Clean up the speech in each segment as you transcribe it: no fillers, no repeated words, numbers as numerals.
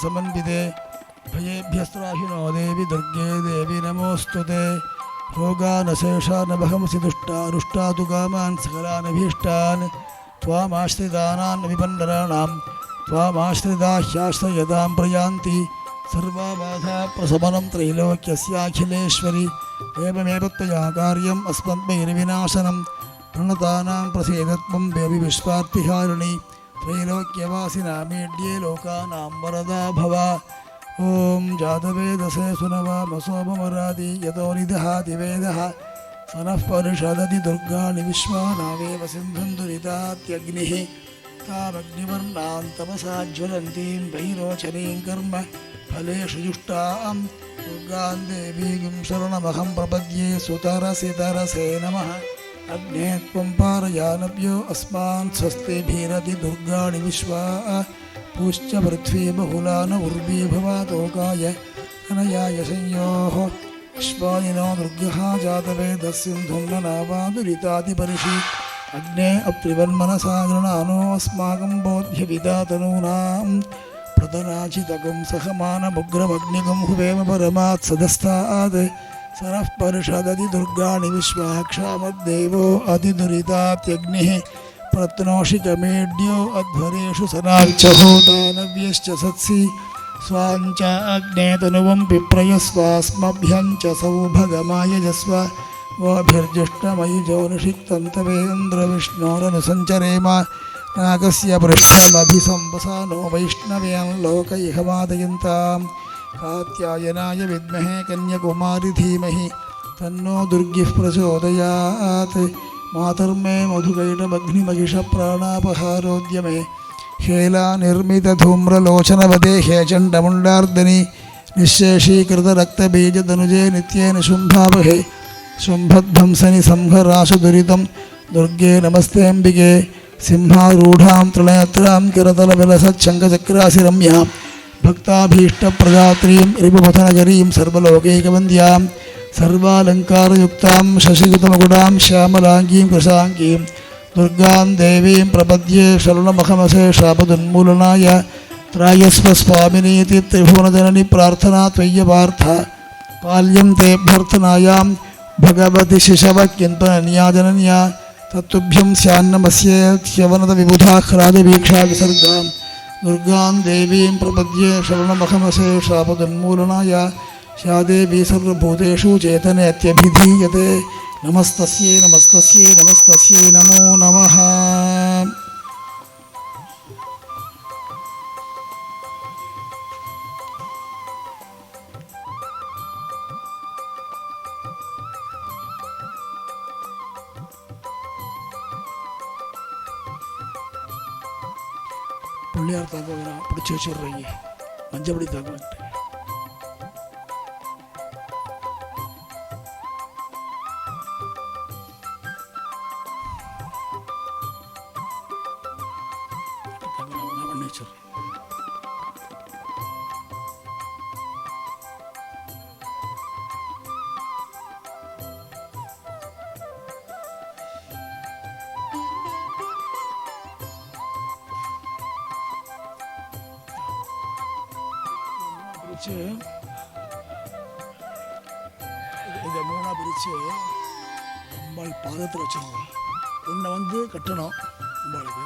समन्विते भयेभ्यस्त्राहिनो देवी दुर्गे देवी नमोस्तुते रोगानशेषानभहंसि दुष्टा तु कामान् सकलानभीष्टान् त्वामाश्रितानां विपन्नराणां त्वामाश्रिता ह्याश्रयतां प्रयान्ति सर्वा बाधा प्रशमनं त्रैलोक्यस्याखिलेश्वरि एवमेव त्वया कार्यम् अस्मद्वैर्विनाशनं प्रणतानां प्रसीदत्वं देवि विश्वार्तिहारिणि त्रैलोक्यवासिनामेड्ये लोकानां वरदा भव ओं जातवेदसे सुनवामसोमरादि यतो निदहातिवेदः सनः परिषदति दुर्गाणि विश्वानावेव सिन्धुन्दुरितात्यग्निः तामग्निवर्णां तपसा ज्वलन्तीं वैरोचनीं कर्म फलेषु जुष्टां दुर्गां देवीं शरणमहं प्रपद्ये सुतरसि तरसे नमः अग्ने त्वं पारयानभ्यो अस्मान् स्वस्तिभिरति दुर्गाणि विश्वा पूश्च पृथ्वी बहुलान उर्वी भवातोकाय अनयाय संयोः विश्वानिनो दुर्गः जातवेदः सिन्धुं न नावादुरितादिपरिषि अग्ने अप्रिवन्मनसा गृणानो अस्माकं बोध्यविदातनूनां प्रतनाचितकं सहमानमुग्रमग्निकं हुवेम परमात् सदस्तात् सरः परिषदति दुर्गाणि विश्वाक्षामद्देवो अतिदुरितात्यग्निः प्रत्नोषिकमेड्यो अध्वरेषु सनाच्च होतानव्यश्च सत्सि स्वाञ्च अग्ने तनुवं पिप्रयस्वास्मभ्यं च सौभगमायजस्व गोभिर्जुष्टमयुजोनिषिक्तं तवेन्द्रविष्णोरनुसञ्चरेम नागस्य पृष्ठमभिसंवसानो वैष्णव्यां लोकैहमादयन्तां कात्यायनाय विद्महे कन्याकुमारि धीमहि तन्नो दुर्गिः प्रचोदयात् मातर्मे मधुकैटमग्निमहिषप्राणापहारोद्यमे हेलानिर्मितधूम्रलोचनवदे हेचण्डमुण्डार्दनि निःशेषीकृतरक्तबीजतनुजे नित्येन शुम्भावहे शुम्भध्वंसनि संहराशु दुरितं दुर्गे नमस्तेऽम्बिके सिंहारूढां त्रिनेत्रां किरतलविलसच्छङ्खचक्रासिरम्यां भक्ताभीष्टप्रदात्रीं रिपुपथनगरीं सर्वलोकैकवन्द्यां सर्वालङ्कारयुक्तां शशियुतमकुटां श्यामलाङ्गीं कृशाङ्गीं दुर्गां देवीं प्रपद्ये शरणमहमशेषापदुन्मूलनाय त्रायस्व स्वामिनीति त्रिभुवनजननि प्रार्थना त्वय्यपार्थ पाल्यं तेऽभ्यर्थनायां भगवति शिशवक्यन्त्वनन्याजनन्या तत्तुभ्यं स्यान्नमस्येत्यवनतविबुधाह्लादवीक्षा विसर्गां दुर्गां देवीं प्रपद्ये शरणमहमशेषापदुन्मूलनाय स्यादेवी सर्वभूतेषु चेतनेत्यभिधीयते नमस्तस्यै नमस्तस्यै नमस्तस्यै नमो नमः பிள்ளையார் தாங்க பிடிச்சி வச்சுடுறீங்க மஞ்சப்படி தாங்க பண்ணி வச்சுடுறேன் இதை மூணாக பிரித்து அம்பாள் பாதத்தில் வச்சிடணும். ஒன்றை கட்டணும் அம்பாளுக்கு,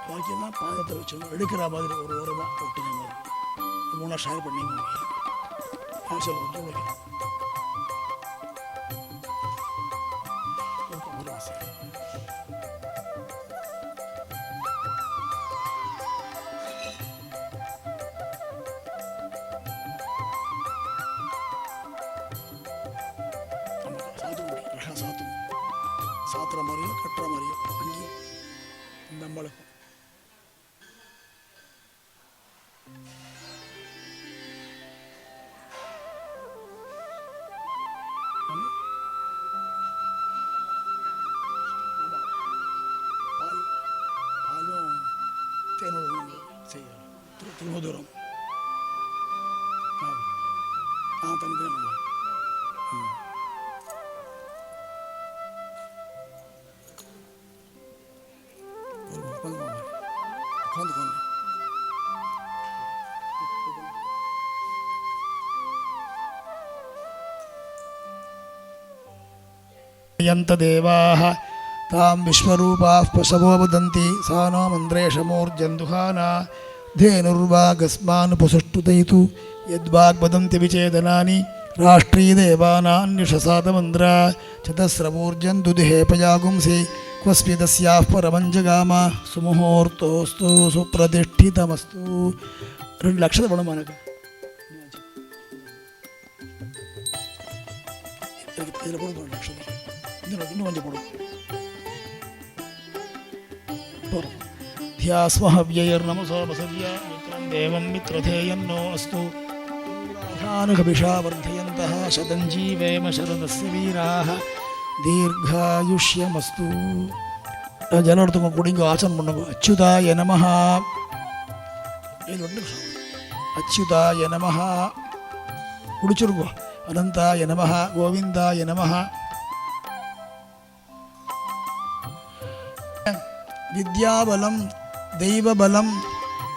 பாக்கியெல்லாம் பாதத்தில் வச்சிடணும். எடுக்கிற மாதிரி ஒரு ஓரமாக ஒட்டின மாதிரி மூணாக ஷேர் பண்ணிங்க. சொல்லுங்கள் சாத்துற மாதிரியும் கட்டுற மாதிரியும் அங்கேயும் இந்த அம்பாளுக்கும் பாலும் தேனோடு செய்ய திருமதுரம் தனித்தனி நல்லா உட்காந்துக்கோங்க. यन्तदेवाः तां विश्वरूपाः पशवो वदन्ति सा नो मन्द्रेशमूर्जन्दुहाना धेनुर्वागस्मान् पुसुष्टुतैतु यद्वाग्वदन्ति विचेदनानि राष्ट्रीयदेवानान्यषसातमन्द्र चतस्रवूर्जन्तुदिहेपयागुंसि क्वस्मिदस्याः परमं जगाम सुमुहूर्तोऽस्तु सुप्रतिष्ठितमस्तु 2 లక్షలు పడం మనకు இதில் போடும் 2 லட்சம் இன்னும் கொஞ்சம் போடும் போகிறோம் ध्यास्महव्यैर्नमसोपसव्य मित्रं देवं मित्रधेयन्नो अस्तु वर्धयन्तः शतं जीवेम शरदस्य वीराः दीर्घायुष्यमस्तु ஜலத்துக்கு குடிங்க ஆச்சரம் பண்ணுங்க அச்சுதாய நமஹ அச்சுதாய நமஹ குடிச்சிருங்கோ அனந்தாய நமஹ கோவிந்தாய நமஹ வித்யாபலம் தெய்வபலம்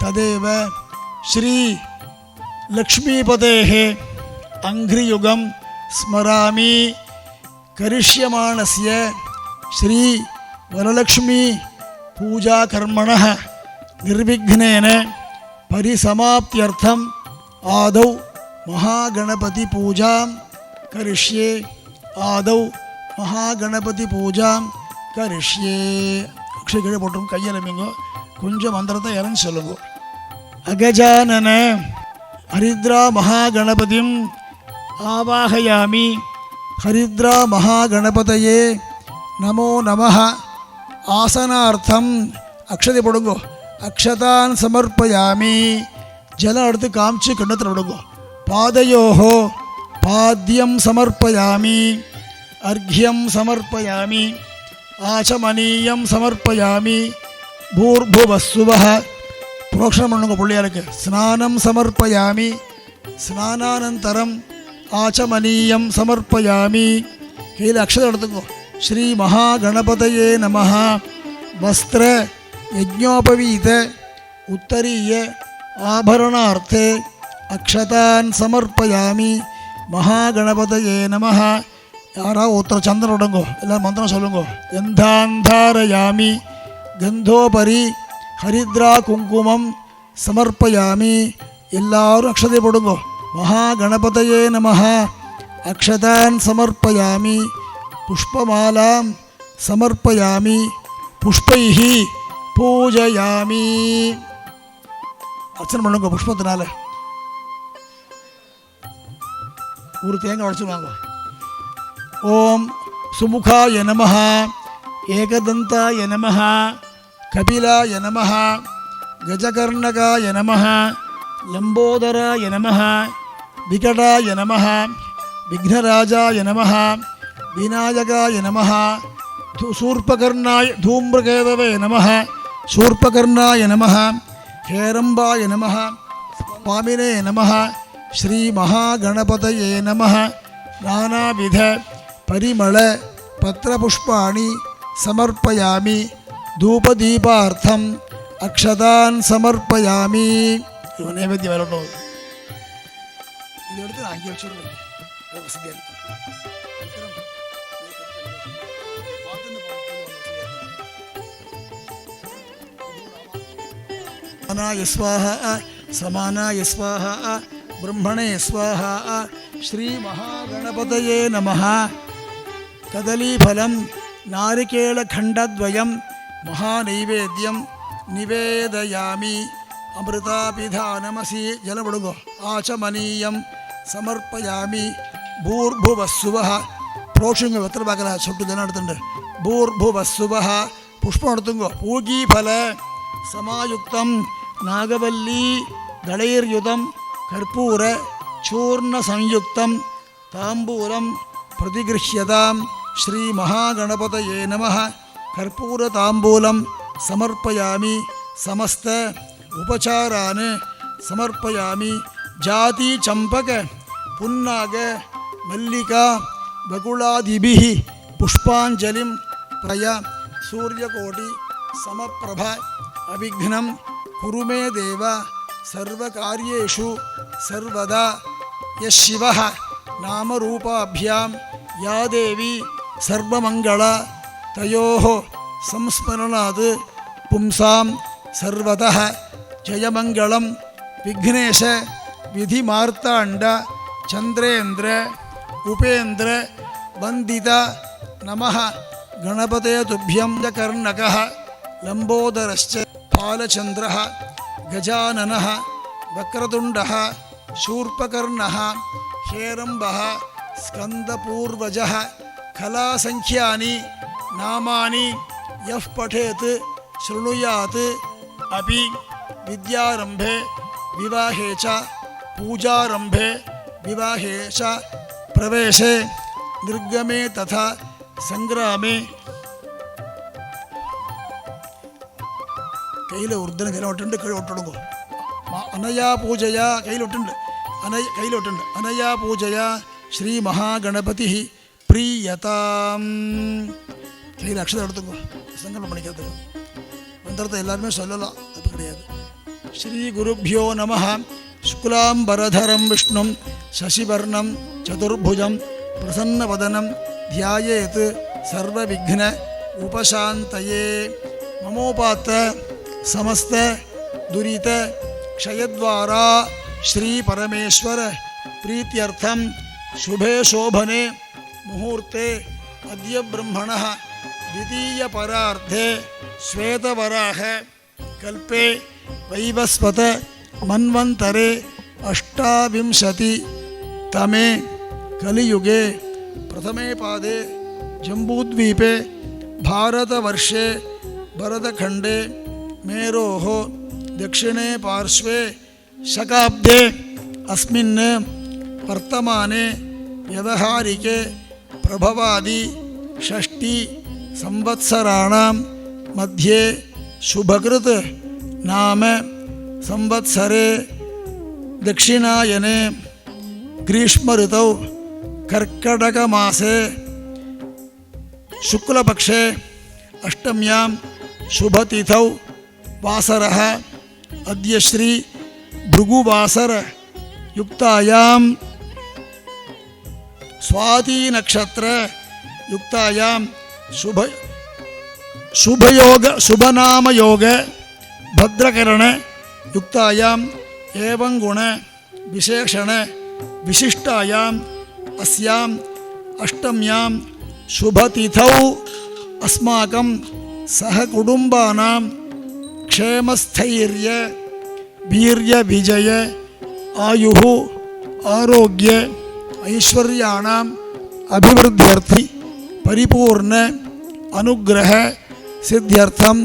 ததேவ ஸ்ரீ லக்ஷ்மீபதேः அங்கிரியுகம் ஸ்மராமி கரிஷ்யமாணஸ்ய ஸ்ரீ वरलक्ष्मी पूजा कर्मणः निर्विघ्नेन परिसमाप्त्यर्थम् आदौ महागणपति पूजां करिष्ये आदौ महागणपति पूजां करिष्ये अक्षय कीழே போட்டும் கையில மீங்கோ கொஞ்சம் மந்திரத்தை இறங்கி சொல்லுங்க अगजानन हरिद्रा महागणपतिं आवाहयामि हरिद्रा महागणपतये नमो नमः आसनार्थम अक्षते पड़ुंगो अक्षतान समर्पयामि जल अड़ते कामची कण्णत्र पड़ुंगो पादयोः पाद्यं समर्पयामि अर्घ्यं समर्पयामि आचमनीयं समर्पयामि भूर्भुवस्सुवः प्रोक्षणं पण्णुंगो पुळ्ळियारुक्कु स्नानं समर्पयामि स्नानानन्तरं आचमनीयं समर्पयामि कैयिल अक्षते एडुत्तुंगो श्री महागणपतये नमः वस्त्र यज्ञोपवीत उत्तरीय आभरणार्थे अक्षतान् समर्पयामि महागणपतये नमः यारा उत्तर चंद्रन उडंगो एल्ला मंत्रम सोल्लुंगो गंधान्धारयामि गंधोपरि हरिद्रा कुंकुमं समर्पयामि एल्लारुम अक्षते पोडुंगो महागणपतये नमः अक्षतान् समर्पयामि पुष्पमालां समर्पयामि पुष्पैः पूजयामि अर्चन पण्णुंगो पुष्पत्तिनाल ஒரு தேங்காய் உடைச்சுவாங்க ओम सुमुखाय नमः एकदंताय नमः कपिलाय नमः गजकर्णकाय नमः लंबोदराय नमः विकटाय नमः विघ्नराजाय नमः विनायकाय नमः शूर्पकर्णाय धूम्रकेतवे नमः शूर्पकर्णाय नमः हेरंबाय नमः स्वामिने नमः श्री महागणपतये नमः नानाविध परिमल पत्रपुष्पाणि समर्पयामि धूपदीपार्थम् अक्षतान् समर्पयामि नैवेद्य वरटो इदु आगे वच्चिरुक्कु समानाय स्वाहा समानाय स्वाहा ब्रह्मणे स्वाहा श्री महागणपतये नमः कदलीफलं नारिकेलखण्डद्वयं महानैवेद्यं निवेदयामि अमृतापिधानमसि जलबडुगो आचमनीयं समर्पयामि भूर्भुवस्सुवः प्रोक्षिंग वत्रभागल सुट्टु जन एडुत्तुंड भूर्भुवस्सुवः पुष्पम एडुत्तुंगो पूगीफल समायुक्तं नागवल्ली दलैर्युतं कर्पूर चूर्ण संयुक्तं तांबूलं प्रतिगृह्यतां श्री महागणपतये नमः कर्पूर तांबूलं समर्पयामि समस्त उपचारान् समर्पयामि जाति चंपक पुन्नाग मल्लिका बकुलादिभिः पुष्पांजलिं प्रय सूर्यकोटि समप्रभ अविघ्नं कुरु मे देव सर्वकार्येषु सर्वदा यः शिवः नामरूपाभ्यां या देवी सर्वमंगल तयोः संस्मरणात् पुंसां सर्वतः जयमंगलम विघ्नेश विधिमार्तांड चंद्रेन्द्र उपेन्द्र वंदिता नमः गणपते तुभ्यं कर्णकः लंबोदरश्च फालचंद्रः गजाननः वक्रतुंडः शूर्पकर्णः हेरंबः स्कंदपूर्वजः कलासंख्यानि नामानि यः पठेत् शृणुयात् अपि विद्यारंभे विवाहे च पूजारंभे विवाहे च प्रवेशे निर्गमे तथा संग्रामे கையில் உருதன கையில் ஒட்டுண்டு கீழே ஒட்டுடுங்கோ அனயா பூஜையா கையில் ஒட்டுண்டு கையில் ஒட்டுண்டு அனயா பூஜையா ஸ்ரீ மகாகணபதி பிரியதாம் கையில் அக்ஷரம் எடுத்துங்கோ சங்கல்பம் பண்ணிக்கிறதுக்கு மந்திரத்தை எல்லாருமே சொல்லலாம் அது கிடையாது. ஸ்ரீ குருப்யோ நம சுக்லாம்பரதரம் விஷ்ணும் சசிவர்ணம் சதுர்புஜம் பிரசன்னவதனம் ध्यायेत् सर्वविघ्न उपशान्तये. ममोपात्त समस्त दुरित क्षयद्वारा श्री परमेश्वर प्रीत्यर्थम शुभे शोभने मुहूर्ते अद्य ब्रह्मणः द्वितीय परार्धे श्वेतवराह कल्पे वैवस्वत मन्वन्तरे अष्टाविंशति तमे कलियुगे प्रथमे पादे जम्बूद्वीपे भारतवर्षे भरतखंडे मेरोः दक्षिणे पार्श्वे शकाब्दे अस्मिन् वर्तमाने व्यवहारिके प्रभवादि षष्टि संवत्सराणां मध्ये शुभकृत नाम संवत्सरे दक्षिणायने ग्रीष्म ऋतौ कर्कटक मासे शुक्लपक्षे अष्टम्यां शुभतिथौ वासरः अद्य श्री भृगुवासर युक्तायां स्वाति नक्षत्र युक्तायां शुभनाम योग भद्रकरण युक्तायां एवं गुण विशेषण विशिष्टायां अस्यां अष्टम्यां शुभतिथौ अस्माकं सहकुटुम्बानां क्षेमस्थैर्य वीर्य विजय आयुः आरोग्य ऐश्वर्याणाम् अभिवृद्ध्यर्थी परिपूर्ण अनुग्रह सिद्ध्यर्थम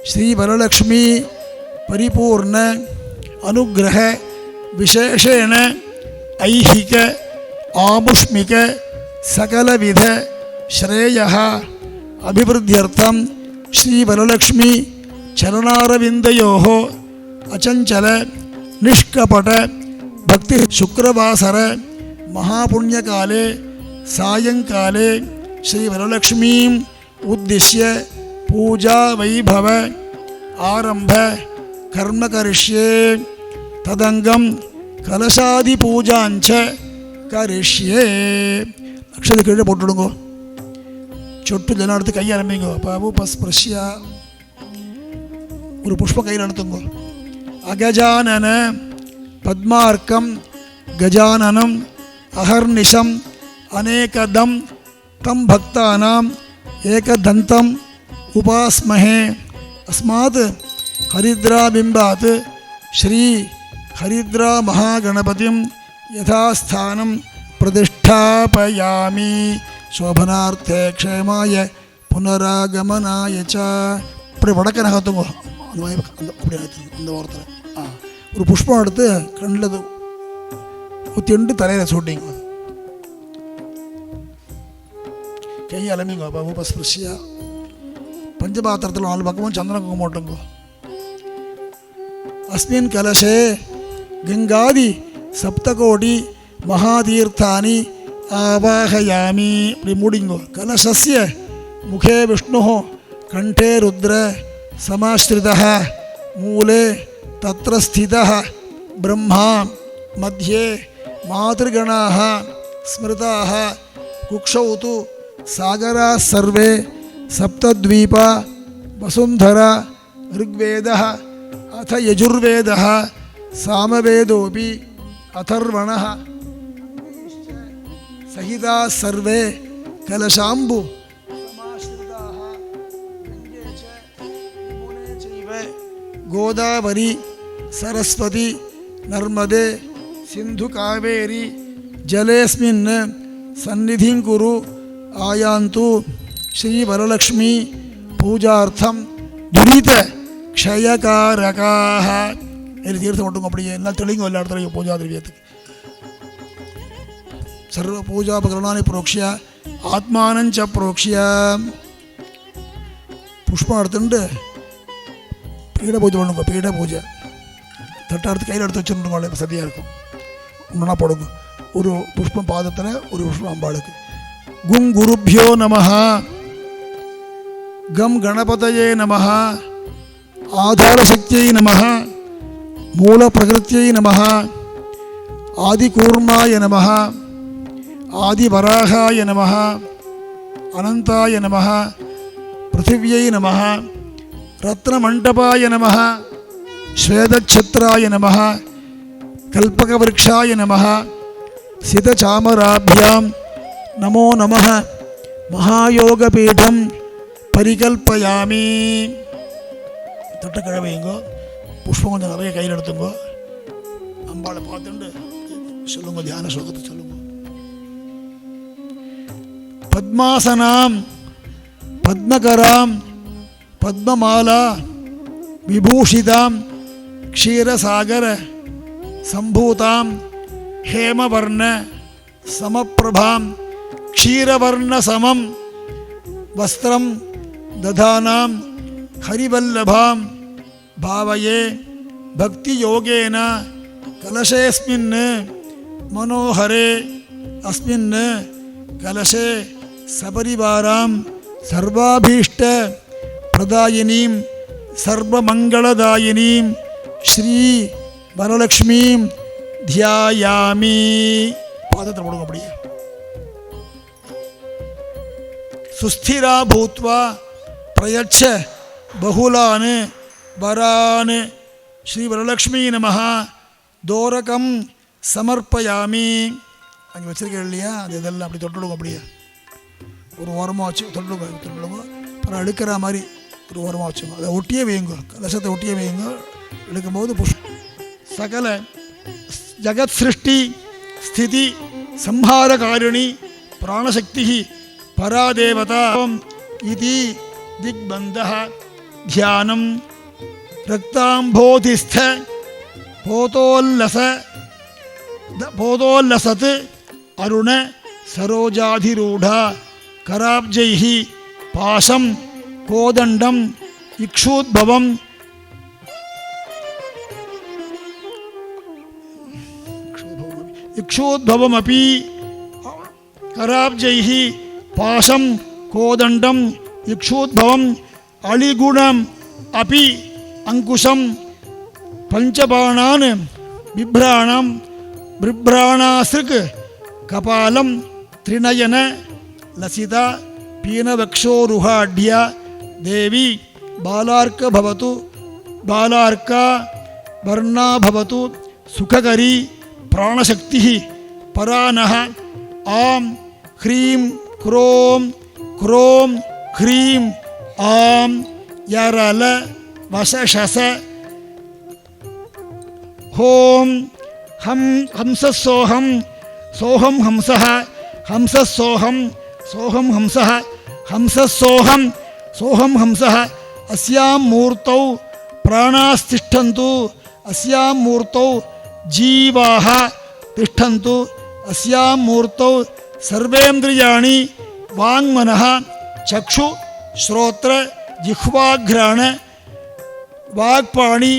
श्री वरलक्ष्मी परिपूर्ण अनुग्रह विशेषेण ऐहिक आमुष्मिक सकलविध श्रेयः अभिवृद्ध्यर्थम श्री वरलक्ष्मी चरणारविन्दयोः अचंचल निष्कपट भक्ति शुक्रवासर महापुण्यकाले सायंकाले श्री वरलक्ष्मीं उद्दिश्य पूजा वैभव आरंभ कर्म करिष्ये तदंगम कलशादि पूजांच करिष्ये. अक्षर कीड़े पोट्टुडुंगो चोट्टु जन एडुत्तु कई आरंबिंगो पावुपस्पृश्य ஒரு புஷ்ப கையில் எடுத்துங்கோ. அகஜானன பத்மார்க்கம் கஜானனம் அஹர்நிஷம் அநேகதம் தம் பக்தானாம் ஏகதந்தம் உபாஸ்மஹே. अस्मात् हरिद्राबिम्बात् श्री हरिद्रा महागणपतिं यथास्थानं प्रतिष्ठापयामि. शोभनार्थे क्षेमाय पुनरागमनाय च. அப்படி வடக்க நகர்த்துங்க. அப்படி அந்த ஓரத்தில் ஒரு புஷ்பம் எடுத்து கண்ணில் ஊற்றிண்டு தலையில் சூட்டிங்க. கை அலமிங்க உபஸ்பிருஷ்யா. பஞ்சபாத்திரத்தில் 4 பக்கமும் சந்திரன் குங்குமம் போட்டுங்க. अस्मिन् कलशे गंगादि सप्तकोटि महातीर्थानि आवाहयामि. இப்படி மூடிங்கோ. कलशस्य मुखे विष्णुः कंठे रुद्र समाश्रितः मूले तत्र स्थितः ब्रह्मा मध्ये मातृगणाः स्मृताः कुक्षौ तु सागरा सर्वे सप्तद्वीपा वसुंधरा ऋग्वेदः अथ यजुर्वेदः सामवेदोऽपि अथर्वणः सहिता सर्वे कलशाम्बु समाश्रिताः गङ्गे च यमुने चैव गोदावरी सरस्वती नर्मदे सिन्धु कावेरी जलेऽस्मिन् सन्निधिं कुरु आयान्तु श्रीवरलक्ष्मी पूजार्थं दुरित क्षयकारकाः இது தீர்த்தம் மட்டும் அப்படியே எல்லாம் தெளிங்க எல்லா இடத்துலையும் பூஜா திரவியத்துக்கு सर्व पूजापकरणानि प्रोक्ष्य आत्मानञ्च प्रोक्ष्य पुष्पம் எடுத்துட்டு பீட பூஜை பண்ணுங்க பீட பூஜை தட்டை எடுத்து கையில் எடுத்து வச்சுருந்துங்க சதியாக இருக்கும் ஒன்றா போடுங்க ஒரு புஷ்பம் பாதத்தில் ஒரு புஷ்பம் அம்பாளுக்கு கும் குருभ्यो நமः கம் கணபதயே நமः ஆதாரசக்தியை நமः மூலப்பிரகிருத்தியை நமः ஆதிகூர்மாய நமः आदिवराहाय नमः अनंताय नमः पृथिव्यै नमः रत्नमण्डपाय नमः श्वेतच्छत्राय नमः कल्पकवृक्षाय नमः सितचामराभ्यां नमो नमः महायोगपीठं परिकल्पयामि தொட்ட கிழமைங்கோ புஷ்பம் கொஞ்சம் நிறைய கையில் எடுத்துங்கோ அம்பாளை பார்த்துட்டு சொல்லுங்க தியான ஸ்லோகத்தை சொல்லுங்க पद्मासनां पद्मकरां पद्ममाला विभूषितां क्षीरसागर संभूतां हेमवर्ण समप्रभां क्षीरवर्ण-समं वस्त्रं दधानां हरिवल्लभां भावये भक्तियोगेन कलशेऽस्मिन् मनोहरे अस्मिन् कलशे सपरिवारां सर्वाभीष्ट प्रदायिनीं सर्वमंगलदायिनीं श्री वरलक्ष्मीं ध्यायामि पादत्र पडुंग அப்படியே सुस्थिरा भूत्वा प्रयच्छ बहुलान् वरान् श्री वरलक्ष्मी नमः दोरकं समर्पयामि அங்கே வச்சிருக்கேன் இல்லையா அது இதெல்லாம் அப்படி தொட்டுடுங்க அப்படியே ஒரு ஓரமாக வச்சு தொட்டுடுங்க அப்புறம் எடுக்கிற மாதிரி ஒரு ஓரமாக வச்சுங்க அதை ஒட்டியே வையுங்க கலசத்தை ஒட்டியே வையுங்க எடுக்கும்போது சகல ஜகத் சிருஷ்டி ஸ்திதி சம்ஹாரகாரிணி பிராணசக்தி பராதேவதா இது திக்பந்தः தியானம் ரக்தாம்போதிஸ்த போதோல்லசத் अरुण सरोजाधिरूढ़ा कराब्जैः पाशं कोदंडम इक्षुद्भवमपि कराब्जैः पाशं कोदंडम इक्षुद्भवम अलिगुणम अपि अंकुशं पंचबाणान् बिभ्राणासृक् कपालं त्रिनयन लसिता पीनवक्षोरुहाढ्या देवी बालार्का वर्णा भवतु सुखकरी प्राणशक्ति परानः आं ह्रीं क्रों क्रों ह्रीं आं यरल वशशस हों हम हंससोहं सोहं हंसः हंससोहं सोहं हंसः हंससोहं सोहं हंसः अस्यां मूर्तौ प्राणास्तिष्ठन्तु अस्यां मूर्तौ जीवाः तिष्ठन्तु अस्यां मूर्तौ सर्वेन्द्रियाणि वाङ्मनः चक्षु श्रोत्र जिह्वाघ्राण वाक्पाणि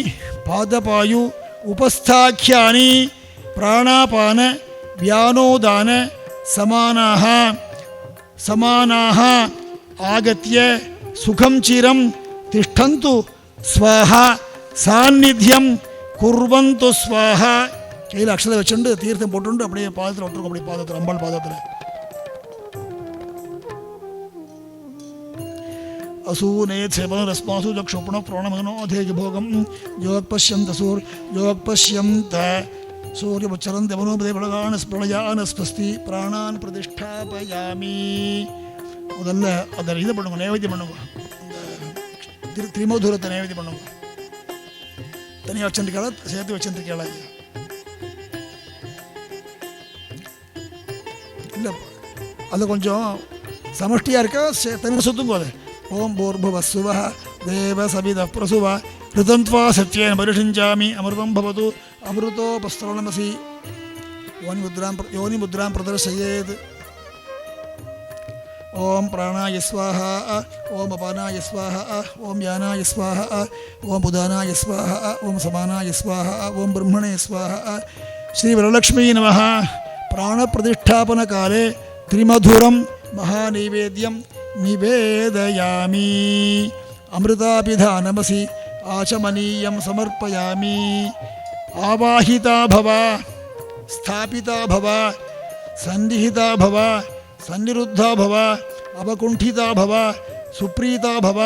पादपायु उपस्थाख्यानि प्राणापान व्यानोदान समानाः आगत्य सुखं चिरं तिष्ठन्तु स्वाहा सान्निध्यं कुर्वन्तु स्वाहा கையில் அக்ஷதை வச்சுட்டு தீர்த்தம் போட்டுண்டு அப்படியே பாதத்தில் விட்டுருக்கோம் அப்படியே பாதத்தில் அம்பாள் பாதத்தில் असूनेत्सेपनरस्मासु चक्षुपुणः प्राणमग्नोऽधेयभोगं योगपश्यन्त सूर्यमुच्चरन्ति मनोपदे प्रलयानस्पस्ति प्राणान् प्रतिष्ठापयामि. முதல்ல அதில் இது பண்ணுங்க, நைவேத்தியம் பண்ணுங்க. இந்த திரிமதுரத்தை நைவேத்தியம் பண்ணுங்க. தனியாக வச்சுருக்கா சேர்த்து வச்சுருக்கா இல்லை, அது கொஞ்சம் சமஷ்டியாக இருக்கா தனி சுத்துங்க. அது ஓம் பூர்புவஸ்ஸுவ தேவ சவித பிரசுவ ரிதந்த்வா சத்யேன பரிஷிஞ்சாமி அமிர்தம் பவது அமிர்தோபஸ்தரணமசி யோனி முத்ராம் பிரதர்சயேத். ओम प्राणाय स्वाहा ओम अपानाय स्वाहा ओम यानाय स्वाहा ओम उदानाय स्वाहा ओम समानाय स्वाहा ओम ब्रह्मणे स्वाहा. श्री वरलक्ष्मी नमः. प्राण प्रतिष्ठापन काले त्रिमधुरं महानैवेद्यं निवेदयामि. अमृतापिधानमसि आचमनीयं समर्पयामि. आवाहिता भव, स्थापिता भव, सन्निहिता भव, सन्निरुद्धा भव, अवकुंठिता भव, सुप्रीता भव,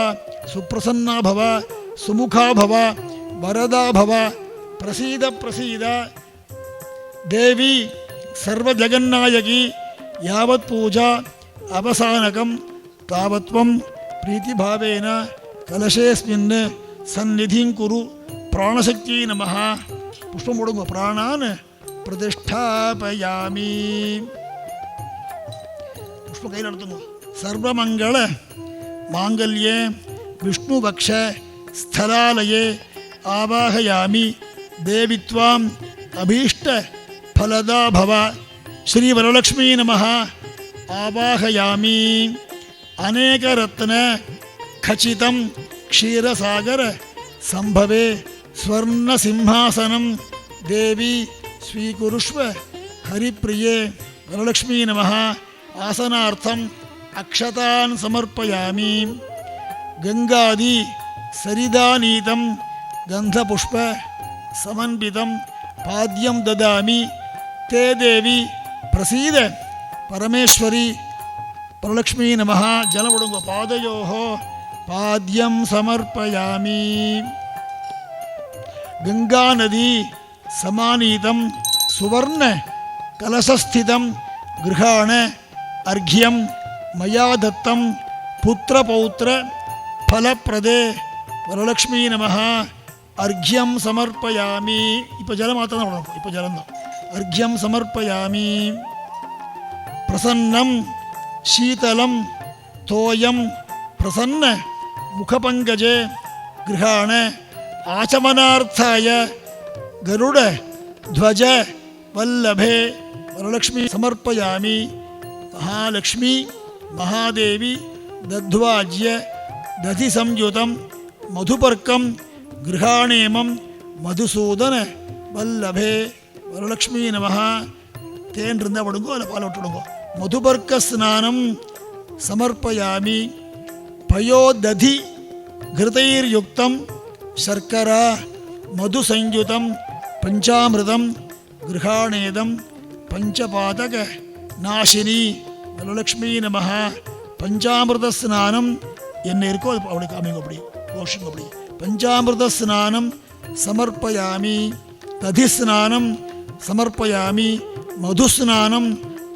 सुप्रसन्ना भव, सुमुखा भव, वरदा भव, प्रसीद प्रसीद देवी सर्वजगन्नायकी. यावत् पूजा अवसानकं तावत्त्वं प्रीतिभावेन कलशेऽस्मिन् सन्निधिं कुरु. प्राणशक्ति नमः. पुष्पं मुडुंगो. प्राणान् प्रतिष्ठापयामि. கையில் எடுத்துங்க. சர்வமங்கள மாங்கல்யே விஷ்ணுபக்ஷ ஸ்தலாலயே ஆவாகயாமி தேவித்வாம் அபீஷ்ட ஃபலதா பவ. ஸ்ரீ வரலக்ஷ்மீ நமः. ஆவாகயாமி. அநேகரத்ன खचितं क्षीरसागर संभवे स्वर्णसिंहासनं देवी स्वीकुरुष्व. हरिप्रिये वरलक्ष्मी नमः. आसनार्थम् अक्षतान् समर्पयामि. गंगादि सरिदानीतं गंधपुष्प समन्वितं पाद्यं ददामि. ते देवी प्रसीद. परमेश्वरी वरलक्ष्मी नमः. जलमुडुंगो. पादयोः पाद्यं समर्पयामि. गंगा नदी समानीतं सुवर्ण कलशस्थितं गृहाण अर्घ्यं मया दत्तं पुत्रपौत्र फलप्रदे वरलक्ष्मी नमः. अर्घ्यं समर्पयामि. இப்போ ஜலம் மாத்திரம் தான். இப்போ ஜலம் தான். अर्घ्यं समर्पयामि. प्रसन्नं शीतलं तोयं प्रसन्न मुखपङ्कजे गृहाण आचमनार्थाय गरुड ध्वज वल्लभे वरलक्ष्मी समर्पयामि. महालक्ष्मी महादेवी दध्वाज्य दधि संयुतं मधुपर्कं गृहाणेमं मधुसूदन वल्लभे वरलक्ष्मी नमः. தேன் இருந்தால் விடுங்கோ, அதில் பால் விட்டுடுங்கோ. மதுபர்க்க ஸ்நானம் சமர்ப்பயாமி. பயோததி கிருதைர்யுக்தம் சர்க்கரா மதுசஞ்யுதம் பஞ்சாமிருதம் கிருஹாணேதம் பஞ்சபாதக நாசினி வரலக்ஷ்மி நமः. பஞ்சாமிருத ஸ்நானம் என்ன இருக்கோ அது அப்படி காமிங்க, அப்படி கோஷங்க. அப்படி பஞ்சாமிருத ஸ்நானம் சமர்ப்பயாமி. ததி ஸ்நானம் समर्पयामि. मधुस्नानं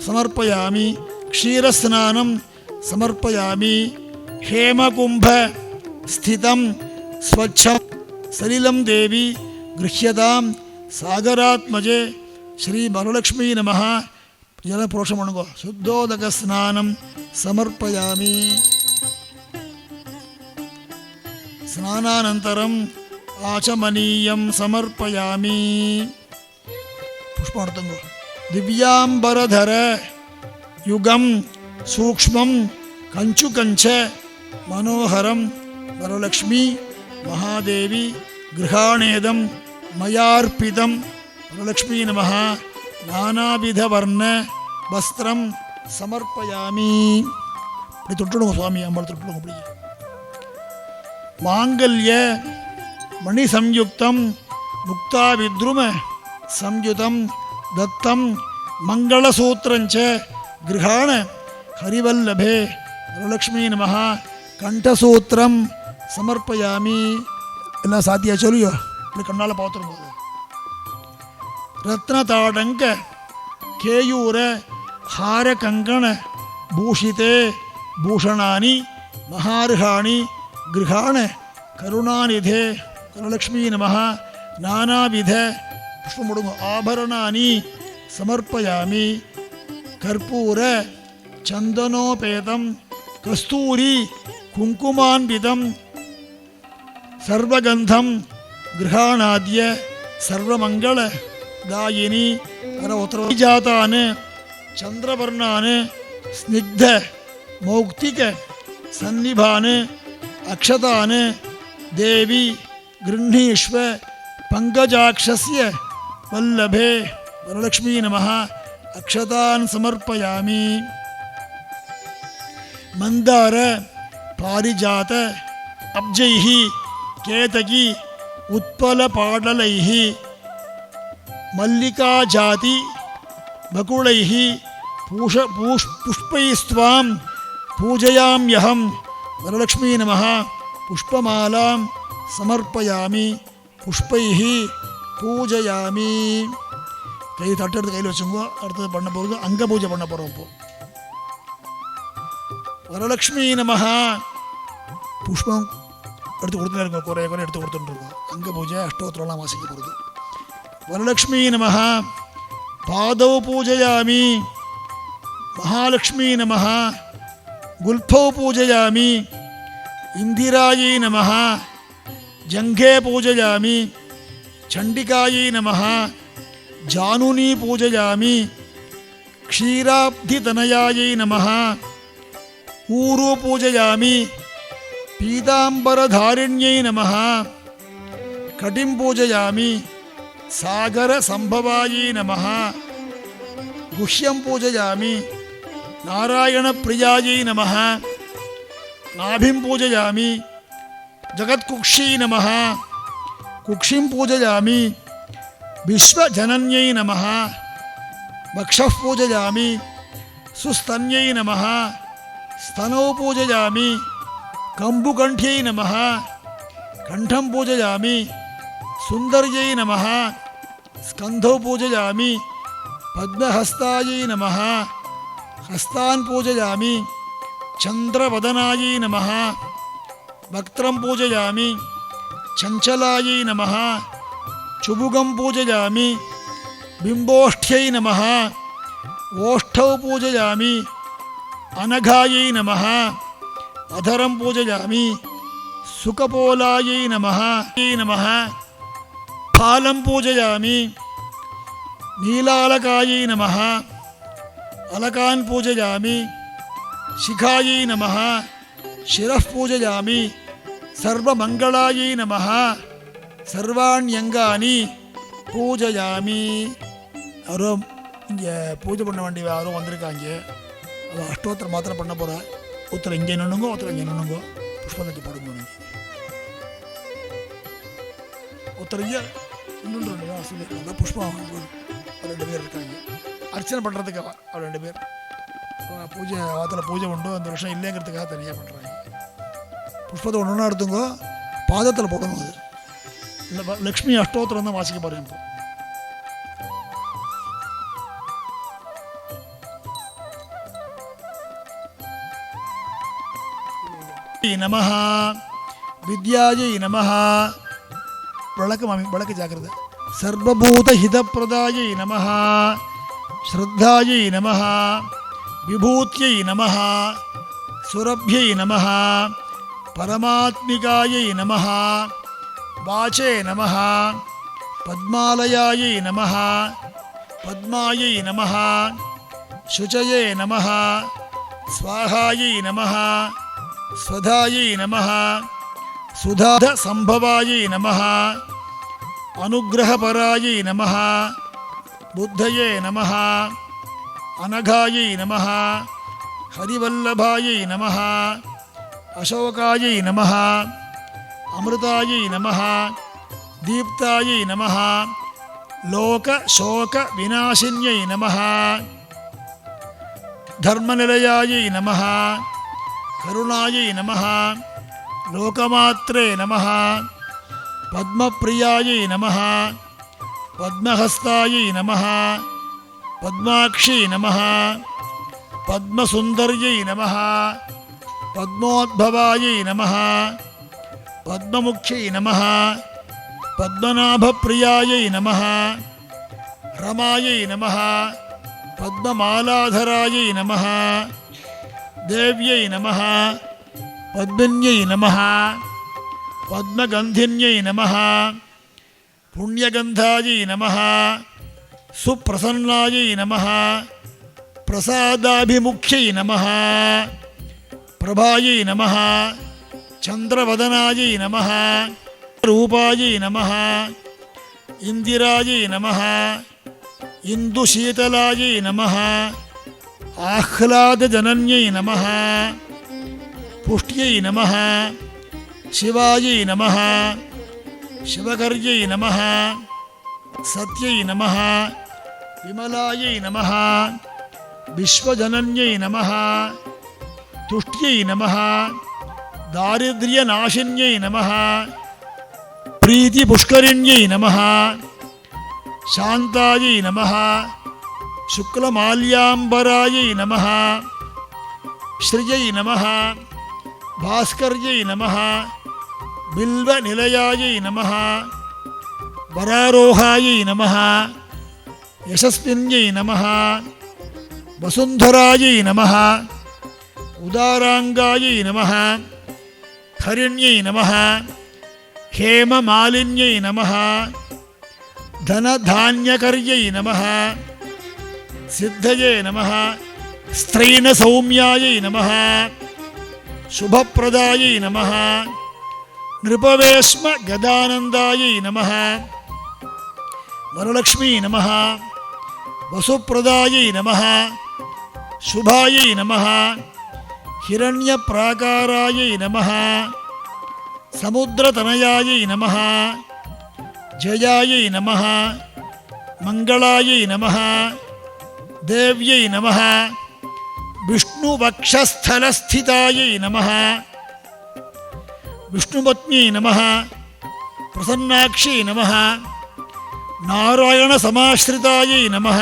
समर्पयामि. क्षीरस्नानं समर्पयामि. हेमकुंभ स्थितं स्वच्छं सलिलं देवी गृह्यतां सागरात्मजे श्री वरलक्ष्मी नमः. जलप्रोक्षमणुगो. शुद्धोदक स्नानं समर्पयामि. स्नानानन्तरम् आचमनीयं समर्पयामि. पुष्पार्थंगो. दिव्यांबरधर युगं सूक्ष्मं कंचुकंच मनोहरं वरलक्ष्मी महादेवी गृहाणेदं मयार्पितं वरलक्ष्मी नमः. नानाविधवर्ण वस्त्रं समर्पयामि. தொட்டுடுங்க சுவாமி, அம்பாள் தொட்டுடுங்க. அப்படி மாங்கல்ய மணி சம்யுக்தம் முக்தா வித்ரும संयुतं दत्तं मंगलसूत्रंच गृहाण हरिवल्लभे वरलक्ष्मी नमः. கண்டசூத்திரம் சமர்ப்பயாமி. என்ன சாத்தியா சொல்லியோ, இப்படி கண்ணால் பார்த்துருங்க. ரத்னதாடங்க கேயூர ஹார கங்கண பூஷிதே பூஷணானி மகார்ஹாணி கிருஹாண கருணாநிதே வரலக்ஷ்மி நம நானாவித புஷ்பமுடுங்க ஆபரணானி சமர்ப்பயாமி. கற்பூர சந்தனோபேதம் கஸ்தூரி குங்குமான்விதம் சர்வகந்தம் கிருஹாணாத்ய சர்வமங்கள தாயினி ஜாதான் சந்திரவர்ணான் ஸ்னிக்த மௌக்திக சன்னிபான் அக்ஷதான் தேவி கிருண்ணீஷ்வ பங்கஜாக்ஷஸ்ய வல்லபே வரலக்ஷ்மி நம அக்ஷதான் சமர்ப்பயாமி. மந்தார பாரிஜாத அப்ஜைஹி கேதகி உத்பலபாடலைஹி மல்லிகாஜாதி பகுளைஹி புஷ்பைஸ்த்வாம் பூஜயாம்யஹம் வரலக்ஷ்மீ நமः புஷ்பமாலாம் சமர்ப்பயாமி புஷ்பைஹி பூஜயாமி. கை தட்டெடுத்து கையில் வச்சுங்க. அடுத்தது பண்ண போகிறது அங்க பூஜை பண்ண போகிறோம். இப்போ வரலக்ஷ்மீ நமः புஷ்பம் எடுத்து கொடுத்துட்டே இருக்கோம். குறைய எடுத்து கொடுத்துட்டுருக்கோம். அங்க பூஜை அஷ்டோத்திரம்லாம் வாசிக்க போகிறது. வரலக்ஷ்மீ நமः பாதௌ பூஜயாமி மகாலக்ஷ்மீ நமः குல்ஃபௌ பூஜயாமி இந்திராயை நமः ஜங்கே பூஜயாமி சண்டிகாயை நமः ஜானுனி பூஜயாமி க்ஷீராப்திதனயாயை நமः ஊரு பூஜயாமி பீதாம்பரதாரிண்யை நமः கடிம் பூஜயாமி சாகர சம்பவாயை நமः குஹ்யம் பூஜயாமி நாராயண பிரியாயை நமः நாபிம் பூஜயாமி ஜகத்குக்ஷீ நமः குக்ஷிம் பூஜயாமி விஸ்வஜனன்யை நமः பக்ஷः பூஜயாமி சுஸ்தன்யை நமः स्तनौ पूजयामि कंबुकंठ्यै नमः कंठं पूजयामि सुंदर्यै नमः स्कंधौ पूजयामि पद्महस्तायै नमः हस्तान् पूजयामि चंद्रवदनायै नमः वक्त्रं पूजयामि चंचलायै नमः चुबुगं पूजयामि बिंबोष्ठ्यै नमः ओष्ठौ पूजयामि अनघायै नमः अधरं पूजयामि सुकपोलायै नमः फालं पूजयामि नीलालकायै नमः अलकान् पूजयामि शिखायै नमः शिरः पूजयामि सर्वमङ्गलायै नमः सर्वाण्यङ्गानि पूजयामि. யாரோ இங்கே பூஜை பண்ண வேண்டிய யாரோ வந்திருக்காங்க. அவன் அஷ்டோத்திரம் மாத்திரம் பண்ண போகிற. ஒருத்தர் இங்கே நின்னுங்கோ, ஒருத்தர் இங்கே நின்னுங்கோ. புஷ்பத்தைக்கு போடுங்க. ஒருத்தர் இங்கே இன்னொன்று சொல்லியிருக்காங்க. புஷ்பம் 2 பேர் இருக்காங்க. அர்ச்சனை பண்ணுறதுக்கு அவள் 2 பேர் பூஜை வாரத்தில் பூஜை உண்டு. அந்த வருஷம் இல்லைங்கிறதுக்காக தனியாக பண்ணுறாங்க. புஷ்பத்தை ஒன்று எடுத்துங்கோ, பாதத்தில் போடணும். அது இல்லை லக்ஷ்மி அஷ்டோத்திரம் தான் வாசிக்க போகிறேன். இப்போ நமஹ வித்யாயை நமஹ வழக்கு ஜாக்கிரதை. சர்வபூத ஹிதப்பிரதாயை நமஹ ஸ்ரத்தாயை நமஹ விபூத்யை நமஹ சுரப்யை நமஹ பரமாத்மிகாயை நமஹ வாச்சே நமஹ பத்மாலயாயை நமஹ பத்மாயை நமஹ சுச்சயே நமஹ ஸ்வாஹாயை நமஹ स्वधायै नमः सुधाध संभवायै नमः अनुग्रहपरायै नमः बुद्धये नमः अनघायै नमः हरिवल्लभायै नमः अशोकायै नमः अमृतायै नमः दीप्तायै नमः लोकशोकविनाशिन्यै नमः धर्मनिलयायै नमः करुणायै नमः लोकमात्रे नमः पद्मप्रियायै नमः पद्महस्तायै नमः पद्माक्षी नमः पद्मसुन्दर्यै नमः पद्मोद्भवायै नमः पद्ममुख्यै नमः पद्मनाभप्रियायै नमः रमायै नमः पद्ममालाधरायै नमः देव्यै नमः पद्मिन्यै नमः पद्मगन्धिन्यै नमः पुण्यगन्धायै नमः सुप्रसन्नायै नमः प्रसादाभिमुख्यै नमः प्रभायै नमः चन्द्रवदनायै नमः रूपायै नमः इंदिरायै नमः इंदुशीतलायै नमः आह्लादजनन्यै नमः पुष्ट्यै नमः शिवायै नमः शिवकर्यै नमः सत्यै नमः विमलायै नमः विश्वजनन्यै नमः तुष्ट्यै नमः दारिद्र्यनाशिन्यै नमः प्रीतिपुष्करिण्यै नमः शान्तायै नमः शुक्लमाल्याम्बरायै नमः श्रियै नमः भास्कर्यै नमः बिल्वनिलयायै नमः वरारोहायै नमः यशस्विन्यै नमः वसुन्धरायै नमः उदारांगायै नमः हरिण्यै नमः हेममालिन्यै नमः धनधान्यकर्यै नमः सिद्धये नमः स्त्रैणसौम्यायै नमः शुभप्रदायै नमः नृपवेश्म गदानन्दायै नमः वरलक्ष्मी नमः वसुप्रदायै नमः शुभायै नमः हिरण्यप्राकारायै नमः समुद्रतनयायै नमः जयायै नमः मंगलायै नमः देव्यै नमः विष्णुवक्षस्थलस्थितायै नमः विष्णुपत्न्यै नमः प्रसन्नाक्षी नमः नारायणसमाश्रितायै नमः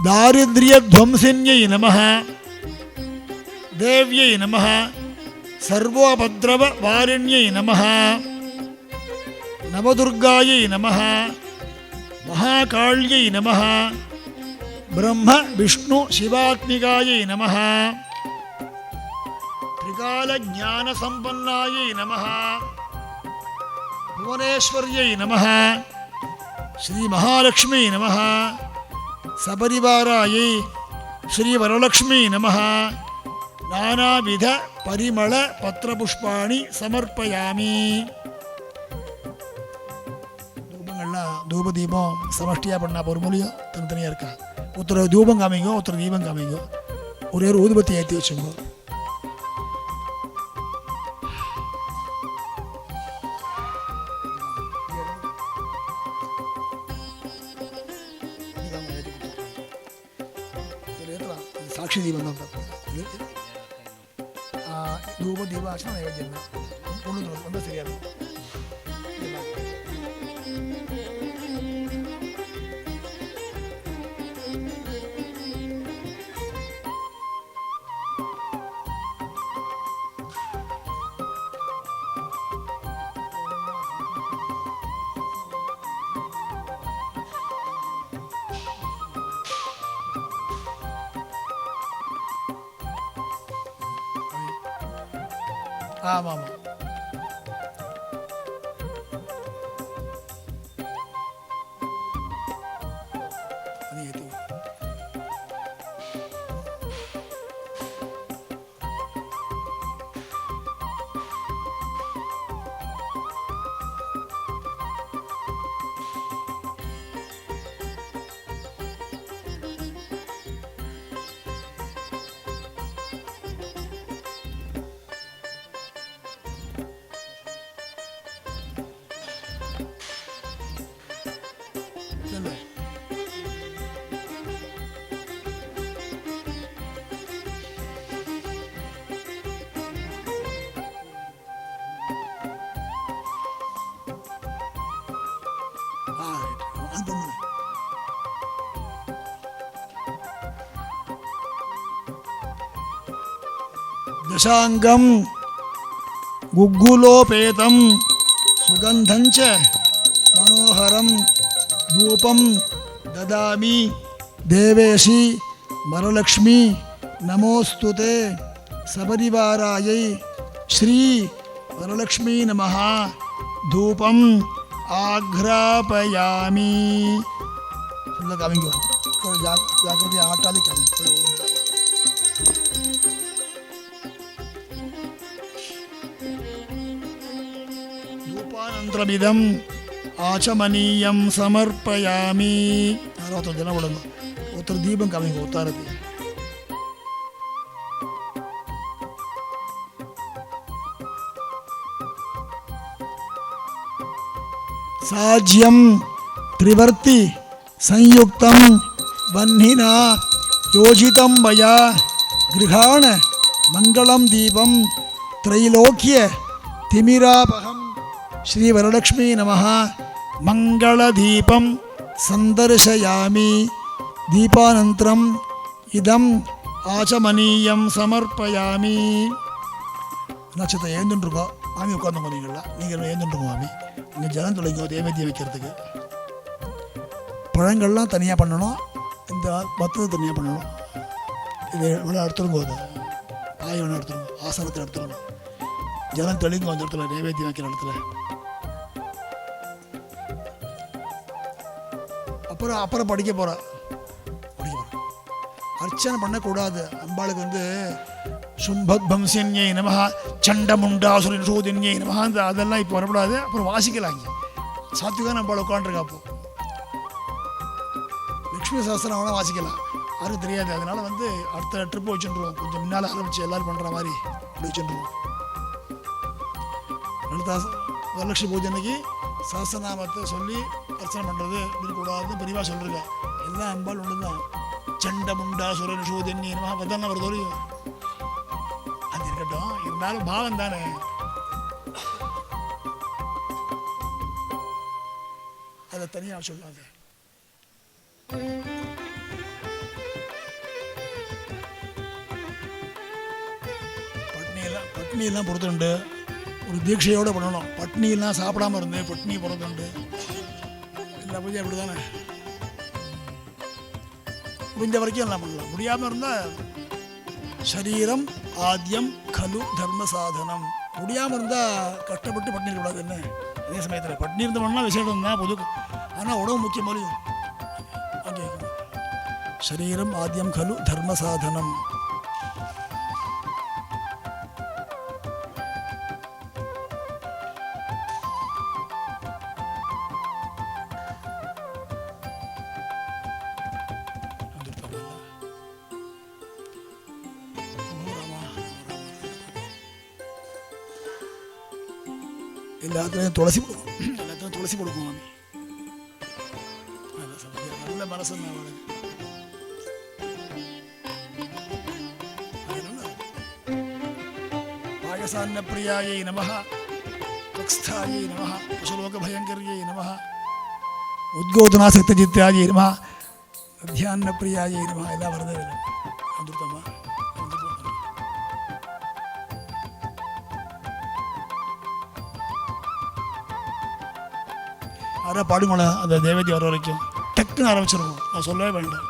दारिद्र्यध्वंसिन्यै नमः देव्यै नमः सर्वोपद्रववारिण्यै नमः नवदुर्गायै नमः महाकाल्यै नमः ब्रह्म विष्णु शिवात्मिकायै नमः त्रिकालज्ञानसम्पन्नायै नमः भुवनेश्वर्यै नमः श्रीमहालक्ष्मी नमः सपरिवारायै श्रीवरलक्ष्मी नमः नानाविध परिमल पत्रपुष्पाणि समर्पयामि धूप दीपम समष्टिया पड़ना पोरुमलियो तनितनिया இருக்கா ஒருத்தர் தூபம் காமிங்க ஒருத்தர் தீபம் காமிங்க ஒரே ஒரு ஊதுபத்தி ஏற்றி வச்சுங்க साक्षी दीपम धूप दीपाचना नैवेद्यम वंदा सरिया ஆமாம் ஆமாம் அது ஏற்றி அது பண்ணு. தசாங்கம் குக்குலோபேதம் சுகந்தஞ்ச மனோகரம் தூபம் ததாமி தேவேஷி வரலக்ஷ்மி நமோஸ்துதே சபரிவாராயை ஸ்ரீ வரலக்ஷ்மி நமஹ தூபம் ஆக்ராபயாமி. சொல்ல காமிங்க, ஜாக்கிரதையா ஆட்டாலே காமிங்க. தூபானந்திரமிதம் ஆச்சமனீயம் சமர்ப்பயாமி. யாராவது தினம் விடணும். ஒருத்தர் தீபம் காமிங்க, ஒத்தாரதி. சாஜ்யம் திரிவர்த்தி संयुक्तं वह्निना योजितं मया गृहाण मंगलम दीपम त्रैलोक्य तिमिरापहम श्री वरलक्ष्मी नमः मंगल दीपम संदर्शयामि दीपानंतरम इदम आचमनीयम समर्पयामि. நட்சத்திரம் ஏந்துருக்கோம் மாமி, உட்காந்துங்க. நீங்கள் ஏந்துருங்க மாமி. இங்கே ஜலம் தொலைங்க தேவதியை வைக்கிறதுக்கு. பழங்கள்லாம் தனியாக பண்ணணும், இந்த மற்றது தனியாக பண்ணணும். இது இவ்வளோ எடுத்துருங்க, அது பாய் வேணா எடுத்துருங்க, ஆசனத்தை எடுத்துருங்க. ஜலம் தெளிங்க அந்த இடத்துல, நைவேத்தியம் வைக்கிற இடத்துல. அப்புறம் படிக்க போகிறேன். அர்ச்சனை பண்ணக்கூடாது. அம்பாளுக்கு வந்து சும்பத்வம்சின்யை நமஹ சண்டமுண்டாசுரன் சூதின்யை நமஹ அதெல்லாம் இப்போ வரக்கூடாது. அப்புறம் வாசிக்கலாங்க. சாத்விகான அம்பாள் உட்காந்துருக்கா. அப்போ லக்ஷ்மி சஹஸ்ரம் வேணால் வாசிக்கலாம், யாருக்கும் தெரியாது. அதனால் வந்து அடுத்த ட்ரிப்பு வச்சுருவோம். கொஞ்சம் முன்னால் ஆரம்பித்து எல்லோரும் பண்ணுற மாதிரி அப்படி வச்சுருவோம். லலிதா வரலட்சுமி பூஜை அன்னைக்கு சஹஸ்ரநாமத்தை சொல்லி அர்ச்சனை பண்ணுறது இருக்கக்கூடாதுன்னு பெரியவா சொல்லிருக்கா. எல்லாம் அம்பாள் ஒன்று தான். சண்டமுண்டாசுரன் சூதின்யை நமஹ அதெல்லாம் வருது வரையும் அது இருக்கட்டும். இருந்தாலும் பாவம் தானே. அதை தனியாக சொல்லாது. பட்னியெல்லாம் பொறுத்துண்டு ஒரு தீட்சையோடு பண்ணணும். பட்னியெல்லாம் சாப்பிடாம இருந்து பட்னி பொறுத்துண்டு எல்லா பூஜை அப்படி தானே. முடிஞ்ச வரைக்கும் எல்லாம் பண்ணலாம். முடியாமல் இருந்தால் சரீரம் ஆத்தியம் கலு தர்ம சாதனம். முடியாமல் இருந்தால் கஷ்டப்பட்டு பட்னி இருக்கக்கூடாது. என்ன அதே சமயத்தில் பட்னி இருந்தோம்னா விசேஷம் தான் பொது. ஆனால் உடம்பு முக்கியம் போலையும். शरीरम आद्यम खलु धर्म साधनम. எல்லாத்துலேயும் துளசி கொடுக்கும். எல்லாத்துலையும் துளசி கொடுக்கும் மாமி. நல்ல மனசு पायसान्न प्रियायै नमः कक्षायै नमः पशुलोक भयंकर्यै नमः उद्गोतनासक्तचित्तायै नमः ध्यान प्रियायै नमः. एல்லாம் வருது. வந்துட்டோமா? யாரா பாடுங்களேன். அந்த தேவதி வர வரைக்கும் டக்குன்னு ஆரம்பிச்சிருக்கோம். நான் சொல்லவே வேண்டாம்.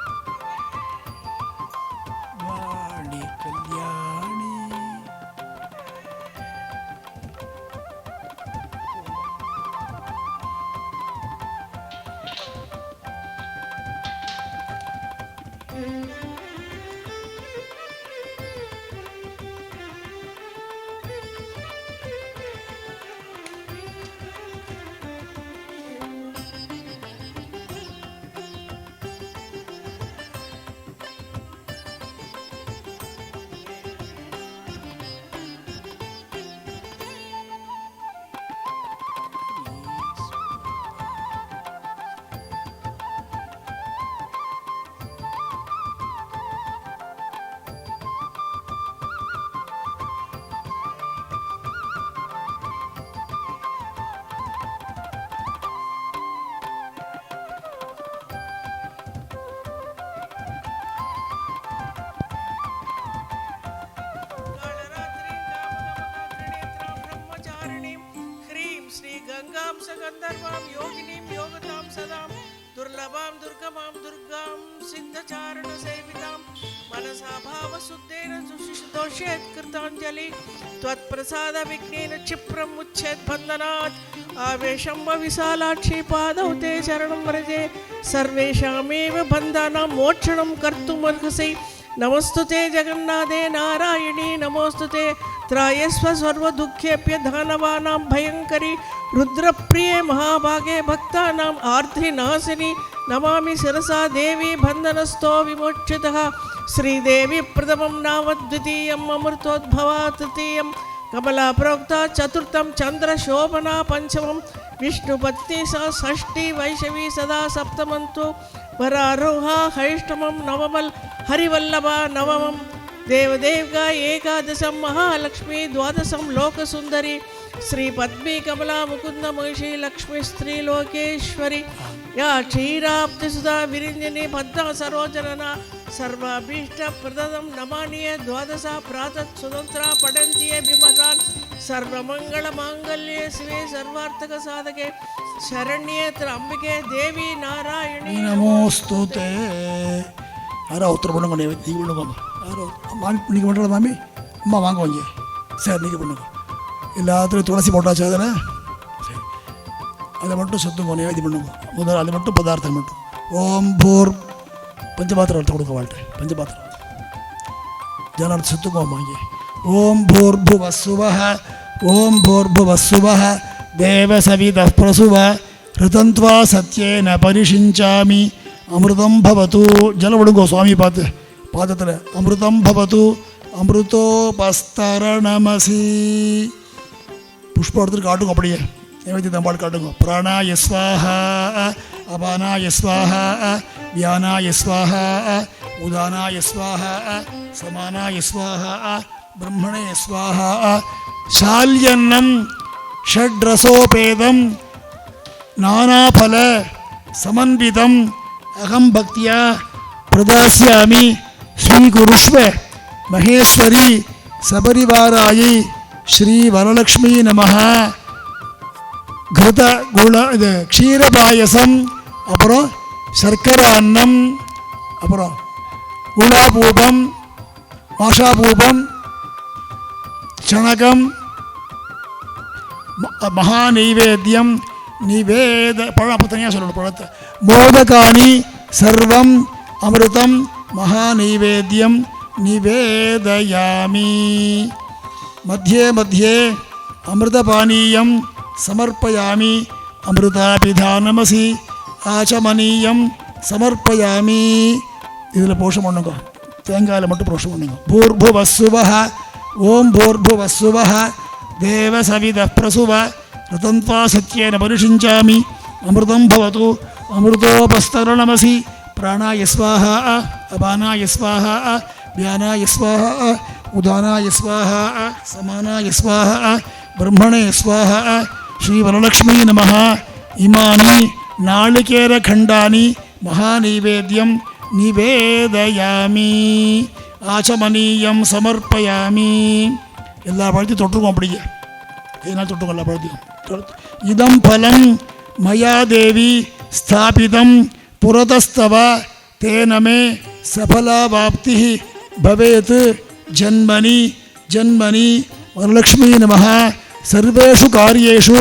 गंधर्वां योगिनीं योगतां सदां दुर्लभां दुर्गमां दुर्गां सिद्धचारणसेवितां मनसा भावशुद्धेन सुशिषदोषेत् कृताञ्जलि त्वत्प्रसादविघ्नेन क्षिप्रम् उच्छेत् बन्धनात् आवेशं विशालाक्षि पादौ ते शरणं व्रजे सर्वेषामेव बन्धानां मोक्षणं कर्तुमर्हसि नमस्तुते जगन्नाथे नारायणी नमोस्तुते त्रायस्व सर्वदुःखेभ्य दानवानां भयङ्करी रुद्रप्रिये महाभागे भक्तानाम् आर्द्रिनाशिनी नमामि शिरसा देवी बन्धनस्थो विमोचितः श्रीदेवी प्रथमं नाम द्वितीयम् अमृतोद्भवा तृतीयं कमला प्रोक्ता चतुर्थं चन्द्रशोभना पंचमं विष्णुपत्नी सा षष्ठी वैष्णवी सदा सप्तमंतु वरारोहा हैष्टमं नवमल हरिवल्लभा नवमं देवदेवगा एकादशं महालक्ष्मी द्वादशं लोकसुंदरी श्री पद्मी कमला मुकुंद महिषी लक्ष्मी स्त्रीलोकेश्वरी या क्षीराब्धिसुधा विरिञ्जिनी पद्मा सरोजनना सर्वाभीष्टप्रदं नमानि द्वादशा प्रातः सुतन्त्रा पठन्ति विमतान् सर्वमङ्गलमाङ्गल्ये शिवे सर्वार्थकसाधके शरण्ये त्र्यम्बके देवी नारायणी नमोस्तुते யாரோ ஒருத்தர் பண்ணுங்க நீங்கள் பண்ணுங்க யாரோ நீங்கள் பண்ணுறது மாமி அம்மா வாங்க வாங்க சரி நீங்கள் பண்ணுங்க எல்லாத்துலையும் துளசி போட்டாச்சு அதில் சரி அதை மட்டும் சுத்தம் நைவேத்தியம் பண்ணுங்க முதல்ல அது மட்டும் பதார்த்தம் மட்டும் ஓம் பூர் பஞ்சபாத்திரம் எடுத்து கொடுக்க வாழ்க்கை பஞ்சபாத்திரம் ஜனம் சுத்தம் வாங்கி ஓம் பூர்புவசுவஹ ஓம் பூர்புவசுவஹ தேவசவிதः பிரசுவ ரிதந்த்வா சத்யேன பரிஷிஞ்சாமி அமிர்தம் பவது ஜலம் விடுங்கோ சுவாமி பார்த்து பாதத்தில் அமிர்தம் பவது அமிர்தோபஸ்தரணமசி புஷ்பம் எடுத்துட்டு காட்டுங்க அப்படியே நைவேத்தியம் தம்பாடு காட்டுங்க பிராணாய ஸ்வாஹா அபானாய ஸ்வாஹா வியானாய ஸ்வாஹா உதானாய ஸ்வாஹா சமானாய ஸ்வாஹா பிரம்மணே ஸ்வாஹா சால்யன்னம் ஷட்ரசோபேதம் நானாபல சமன்விதம் अहम भक्तिया प्रदास्यामि स्वीकुरुष्व महेश्वरी सबरिवारायै श्री वरलक्ष्मी नमः घृत गुण क्षीर पायसम अपरो शर्करा अन्नम अपरो गुलापूपम माशापूपम चणकम महानैवेद्यम निवेद पढ़ा पतनिया சொல்லணும் पढ़त मोदकानि सर्वं अमृतं महानैवेद्यं निवेदयामि मध्ये मध्ये अमृतपानीयं समर्पयामि अमृतापिधानमसि आचमनीयं समर्पयामि இதில் போஷம் பண்ணுங்க தேங்காயில் மட்டும் போஷம் பண்ணுங்க பூர்புவஸ்ஸுவஹ ஓம் பூர்புவஸ்ஸுவஹ தேவசவிதः பிரசுவ ரிதந்த்வா சத்யேன பரிஷிஞ்சாமி अमृतं भवतु अमृतोपस्तरणमसि प्राणाय स्वाहा अपानाय स्वाहा व्यानाय स्वाहा उदानाय स्वाहा समानाय स्वाहा ब्रह्मणे स्वाहा श्रीवरलक्ष्मी नमः इमानि नालिकेरखण्डानि महानैवेद्यं निवेदयामि आचमनीयं समर्पयामि எல்லா பழத்தையும் தொட்டுருக்கோம் அப்படியே இதனால் தொட்டுருக்கோம் எல்லா பழத்தையும் இதம் फलं मया देवी स्थापितं पुरतस्तव तेन मे सफला वाप्तिः भवेत् जन्मनि जन्मनि वरलक्ष्मी नमः सर्वेषु कार्येषु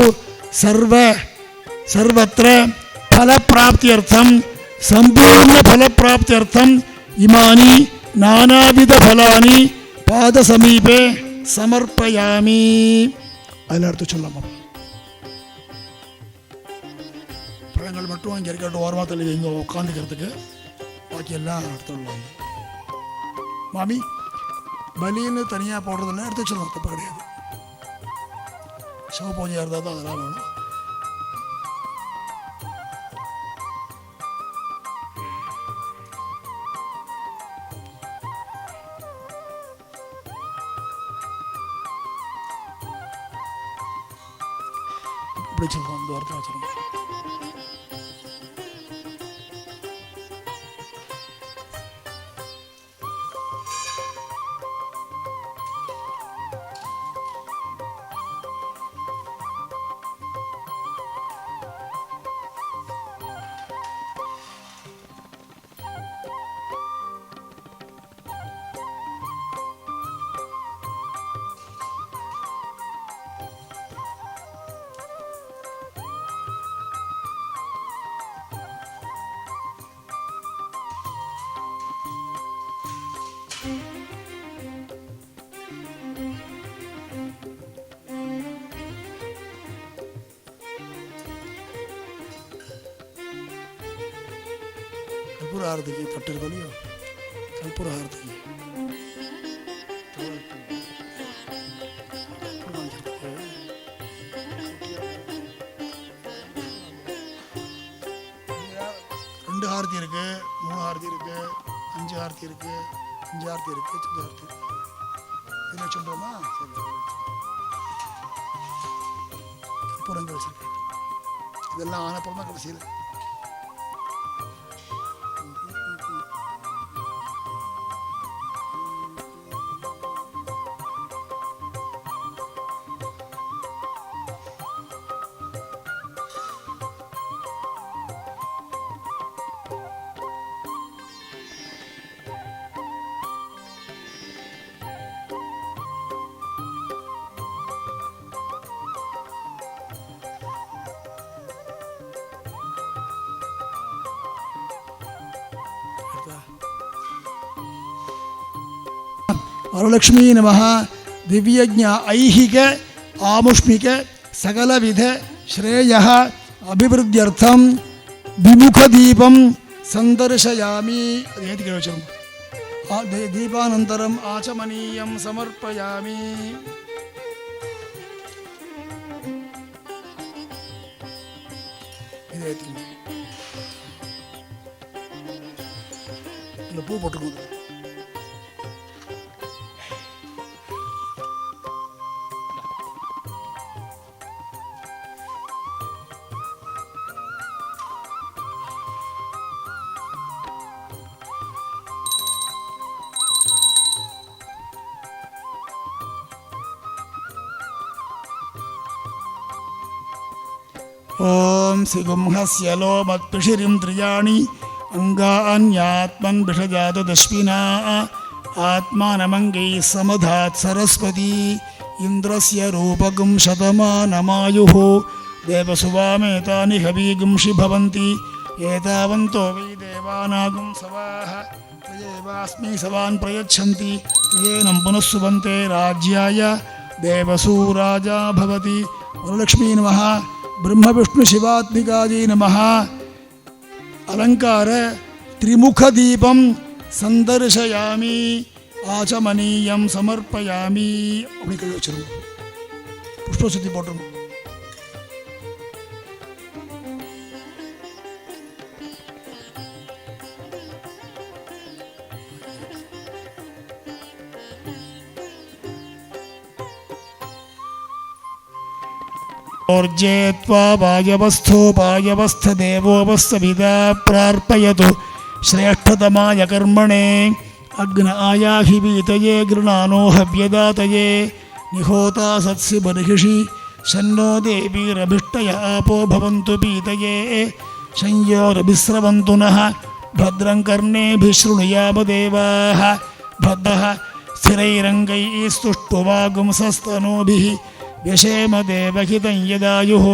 सर्वत्र फलप्राप्त्यर्थं सम्पूर्णफलप्राप्त्यर्थम् इमानि नानाविधफलानि पादसमीपे समर्पयामि अल्लाह चलमा பழங்கள் மட்டும் இங்கே இருக்கட்டும் ஓரமாக தள்ளி இங்கே உட்காந்துக்கிறதுக்கு பாக்கி எல்லாம் எடுத்துடலாம் மாமி பலின்னு தனியாக போடுறதுன்னா எடுத்து வச்சிடலாம் தப்பு கிடையாது சிவ பூஜையாக இருந்தால் தான் அதெல்லாம் வேணும் இப்படி வச்சிருக்கோம் இந்த வாரத்தில் வச்சிருக்கோம் கற்பூர ஆரத்துக்கு தட்டு இருக்கு இல்லையோ, கற்பூர ஆரத்துக்கு ரெண்டு ஆரத்தி இருக்கு, 3 ஆரத்தி இருக்கு, 5 ஆரத்தி இருக்கு, 5 ஆரத்தி இருக்கு, 6 ஆரத்தி இதில் வச்சுட்டோமா? சரி, கற்பூரங்கள் வச்சிருக்கேன். இதெல்லாம் ஆனப்புறம் தான் கடைசியில் வரலக்ஷ்மி நமः. திவ்யஜ்ஞ ஐஹிக ஆமுஷ்மிக சகலவித ஸ்ரேயः அபிவிருத்தியர்த்தம் விமுகதீபம் சந்தர்ஷயாமி. அது ஏற்றி வச்சிருங்க. தீபானந்தரம் ஆச்சமனீயம் சமர்ப்பயாமி. இது ஏற்றிங்க. இல்லை பூ போட்டுக்கோங்க. ஓம் சிகும்ஹஸ்ய லோமத்பிஷிரிம் த்ரியாணி அங்கான்யாத்மன் விஷஜாத தஸ்மினா ஆத்மானமங்கை சமதாத் சரஸ்வதி இந்திரஸ்ய ரூபகும் சதமானமாயுः தேவசுவாமேதானி ஹவீகும்ஷி பவந்தி ஏதாவந்தோ வை தேவானாகும் சவாஹ த்வயேவாஸ்மை சவான் பிரயச்சந்தி த்வயேனம் புனஸ்சுவந்தே ராஜ்யாய தேவசூராஜா பவதி. வரலக்ஷ்மீ நமः. ब्रह्म विष्णु शिवात्मिकाजी नमः. अलंकार त्रिमुख दीपम संदर्शयामी आचमनीयम समर्पयामी. अपनी कई वचन पुष्प सुद्धि पोटम. ऊर्जेत्वा वायवस्थोपायवस्थदेवोपस्सविदा प्रार्पयतु श्रेष्ठतमाय कर्मणे अग्न आयाहि वीतये गृणानो हव्यदातये निहोता सत्सि बर्हिषि शन्नो देवीरभिष्टय आपो भवन्तु पीतये संयोरभिस्रवन्तु नः भद्रं कर्णेभिः शृणुयाम देवाः भद्रः स्थिरैरङ्गैः स्तुष्टुवागुंसस्तनूभिः व्यशेम देवहितं यदायुः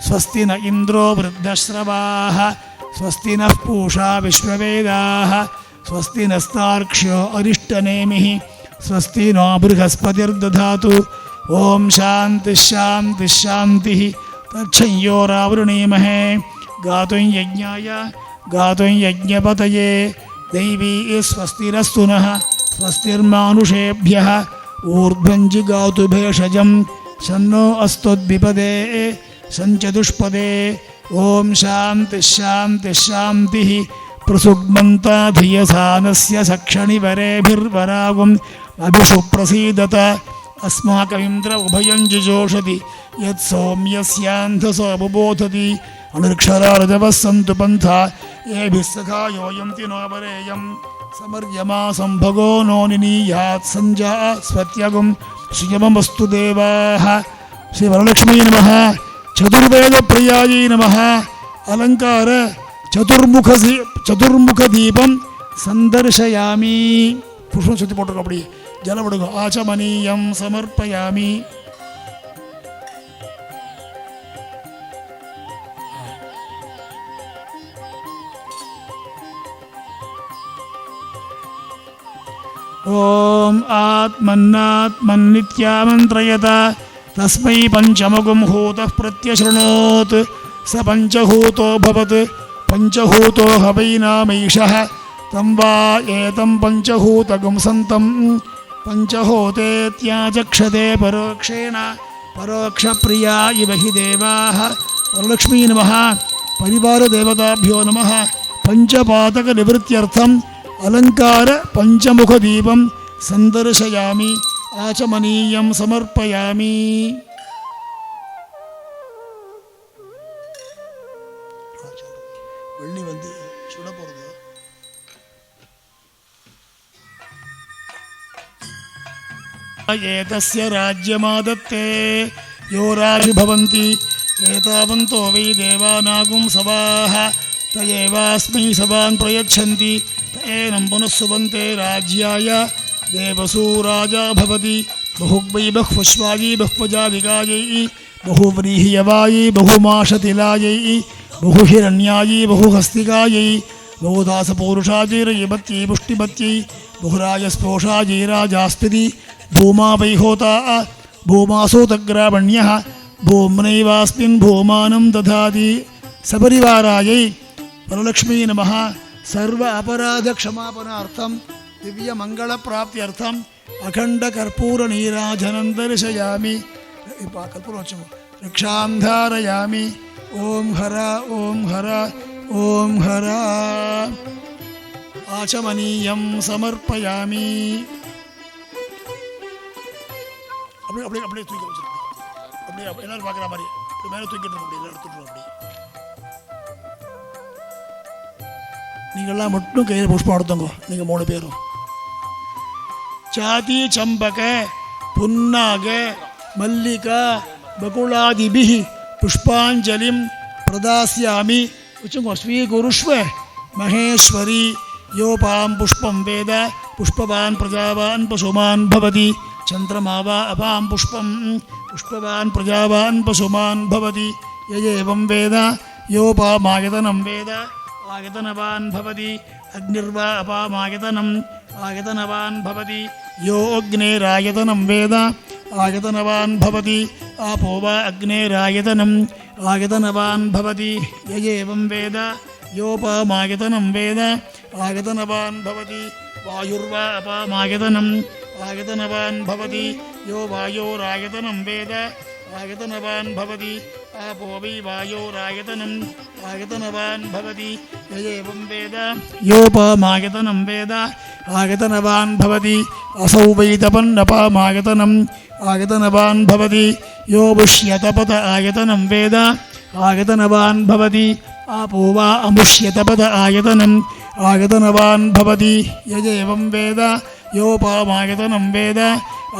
स्वस्ति न इन्द्रो वृद्धश्रवाः स्वस्ति नः पूषा विश्ववेदाः स्वस्ति नस्तार्क्ष्यो अरिष्टनेमिः स्वस्ति नो बृहस्पतिर्दधातु. ओम शान्तिः शान्तिः शान्तिः. तच्छंयोरावृणीमहे गातुं यज्ञाय गातुं यज्ञपतये दैवी स्वस्तिरस्तु नः स्वस्तिर्मानुषेभ्यः ऊर्ध्वं जिगातु भेषजम् शन्नो अस्तुद्विपदे सञ्चतुष्पदे. ओम शान्तिः शान्तिः शान्तिः. प्रसुग्मन्ता धियसानस्य सक्षणिवरेभिर्वरागुम् अभिषु प्रसीदत अस्माकमिन्द्र उभयं जिजोषति यत्सौम्यस्यान्धसो बुबोधति अनृक्षरारजवः सन्तु पन्था येभिः सखायोऽयं तिनोपरेयं समर्यमा सम्भगो नो निनीयात् सञ्जा स्वत्यगुं श्रियमस्तु देवाः. श्री वरलक्ष्मी नमः. चतुर्वेद प्रियायै नमः. अलंकार चतुर्मुख दीपम संदर्शयामी. पुष्पम सुत्ति पोट्टुको अपडी जल पडुगो आचमनीयम समर्पयामी. ओम आत्मन्नात्मन्नित्यामन्त्रयत तस्मै पंचमगुं हूतः प्रत्यशृणोत् स पंचहूतो भवत् पञ्चहूतो हवैनामैषः तं वा एतं पञ्चहूतगं सन्तं पञ्चहोतेत्याचक्षते परोक्षेण परोक्षप्रिया इव हि देवाः। वरलक्ष्मी नमः। परिवारदेवताभ्यो नमः। पञ्चपातकनिवृत्त्यर्थम् अलङ्कार पञ्चमुखदीपं सन्दर्शयामि आचमनीयं समर्पयामि। வெள்ளி வந்து சுட போகிறது. ஏதஸ்ய ராஜ்யமாதத்தே யோ ராஜு பவந்தி ஏதாவந்தோ வை தேவாநாகும் சவாஹ தயேவாஸ்மை சவான் பிரயச்சந்தி ஏனம் புனஸ்சுவந்தே ராஜ்யாய தேவசூ ராஜா பவதி बहुग्वै बहुश्वायै बहुपजादिकायै बहुव्रीह्यवायै बहुमाशतिलायै बहुहिरण्यायै बहुहस्तिकायै बहुदासपौरुषायै पुष्टिमत्यै बहुराजस्पोषायै राजास्तिति भूमा वैहोता भूमासोतग्रावण्यः भूम्नैवास्मिन् भूमानं दधाति सपरिवारायै। वरलक्ष्मी नमः। सर्व अपराध क्षमापनार्थं दिव्यमङ्गलप्राप्त्यर्थं अखंड कर्पूर नीराजनं दर्शयामि। कर्पूर रक्षां धारयामि। ओम हर ओम हर आचमनीयं समर्पयामि। அப்படியே அப்படியே அப்படியே தூக்கி வச்சிருக்கோம். அப்படியே எல்லாரும் பார்க்குற மாதிரி மேலே தூக்கிட்டு அப்படி எல்லாம் எடுத்துட்டுரும். அப்படி நீங்கள்லாம் மட்டும் கையில் புஷ்பம் எடுத்துங்க. நீங்கள் 3 பேரும் चाती चंपक पुन्नाग मल्लिका बकुलादिभिः पुष्पांजलिं प्रदास्यामि। स्वीकुरुष्व महेश्वरी। योपां पुष्पं वेद पुष्पवान् प्रजावान् पशुमान् भवति। चन्द्रमा वा अपां पुष्पं पुष्पवान् प्रजावान् पशुमान् भवति। ययेवं वेद योपामायतनं वेद आयतनवान् भवति। अग्निर्वा अपामायतनम् आयतनवान् भवति। यो अग्नेरायतनं वेद आयतनवान् भवति। आपो वा अग्नेरायतनम् आयतनवान् भवति। ययेवं वेद योपामायतनं वेद आयतनवान् भवति। वायुर्वा अपामायतनम् आयतनवान् भवति। यो वायोरायतनं वेद आयतनवान् भवति। आपो वै वायोरायतनम् आयतनवान् भवति। ययेवं वेद योपामायतनं वेद आयतनवान् भवति। असौ वै तपन्नपामायतनम् आयतनवान् भवति। यो मुष्यतपत आयतनं वेद आयतनवान् भवति। आपो वा अमुष्यतपत आयतनम् आयतनवान् भवति। ययेवं वेद योपामायतनं वेद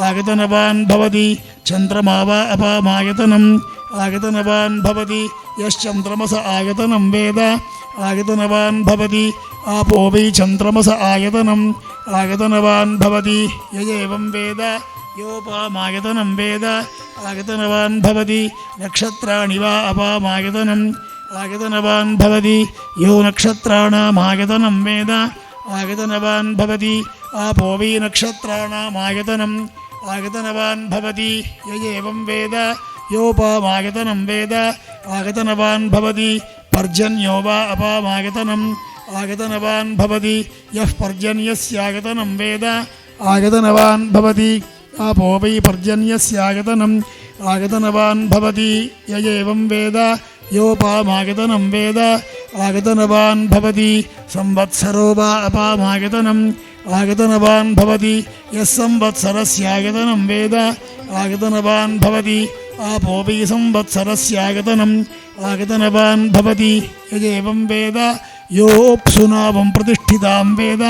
आयतनवान् भवति। चन्द्रमा वा अपामायतनम् आयतनवान् भवति। यश्चन्द्रमस आयतनं वेद आयतनवान् भवति। आपो वै चन्द्रमस आयतनम् आयतनवान् भवति। ययेवं वेद योपामायतनं वेद आयतनवान् भवति। नक्षत्राणि वा अपामायतनम् आयतनवान् भवति। यो नक्षत्राणामायतनं वेद आयतनवान् भवति। आपो वै नक्षत्राणामायतनम् आयतनवान् भवति। ययेवं वेद योपामायतनं वेद आयतनवान् भवति। पर्जन्यो वा अपामायतनम् आयतनवान् भवति। यः पर्जन्यस्यायतनं वेद आयतनवान् भवति। आपो वै पर्जन्यस्यायतनम् आयतनवान् भवति। ययेवं वेद योपामायतनं वेद आयतनवान् भवति। संवत्सरो वा अपामायतनम् आयतनवान् भवति। यः संवत्सरस्यायतनं वेद आयतनवान् भवति। आपो वै संवत्सरस्यायतनम् आयतनवान् भवति। यदेवं वेद योऽप्सुनावं प्रतिष्ठितां वेद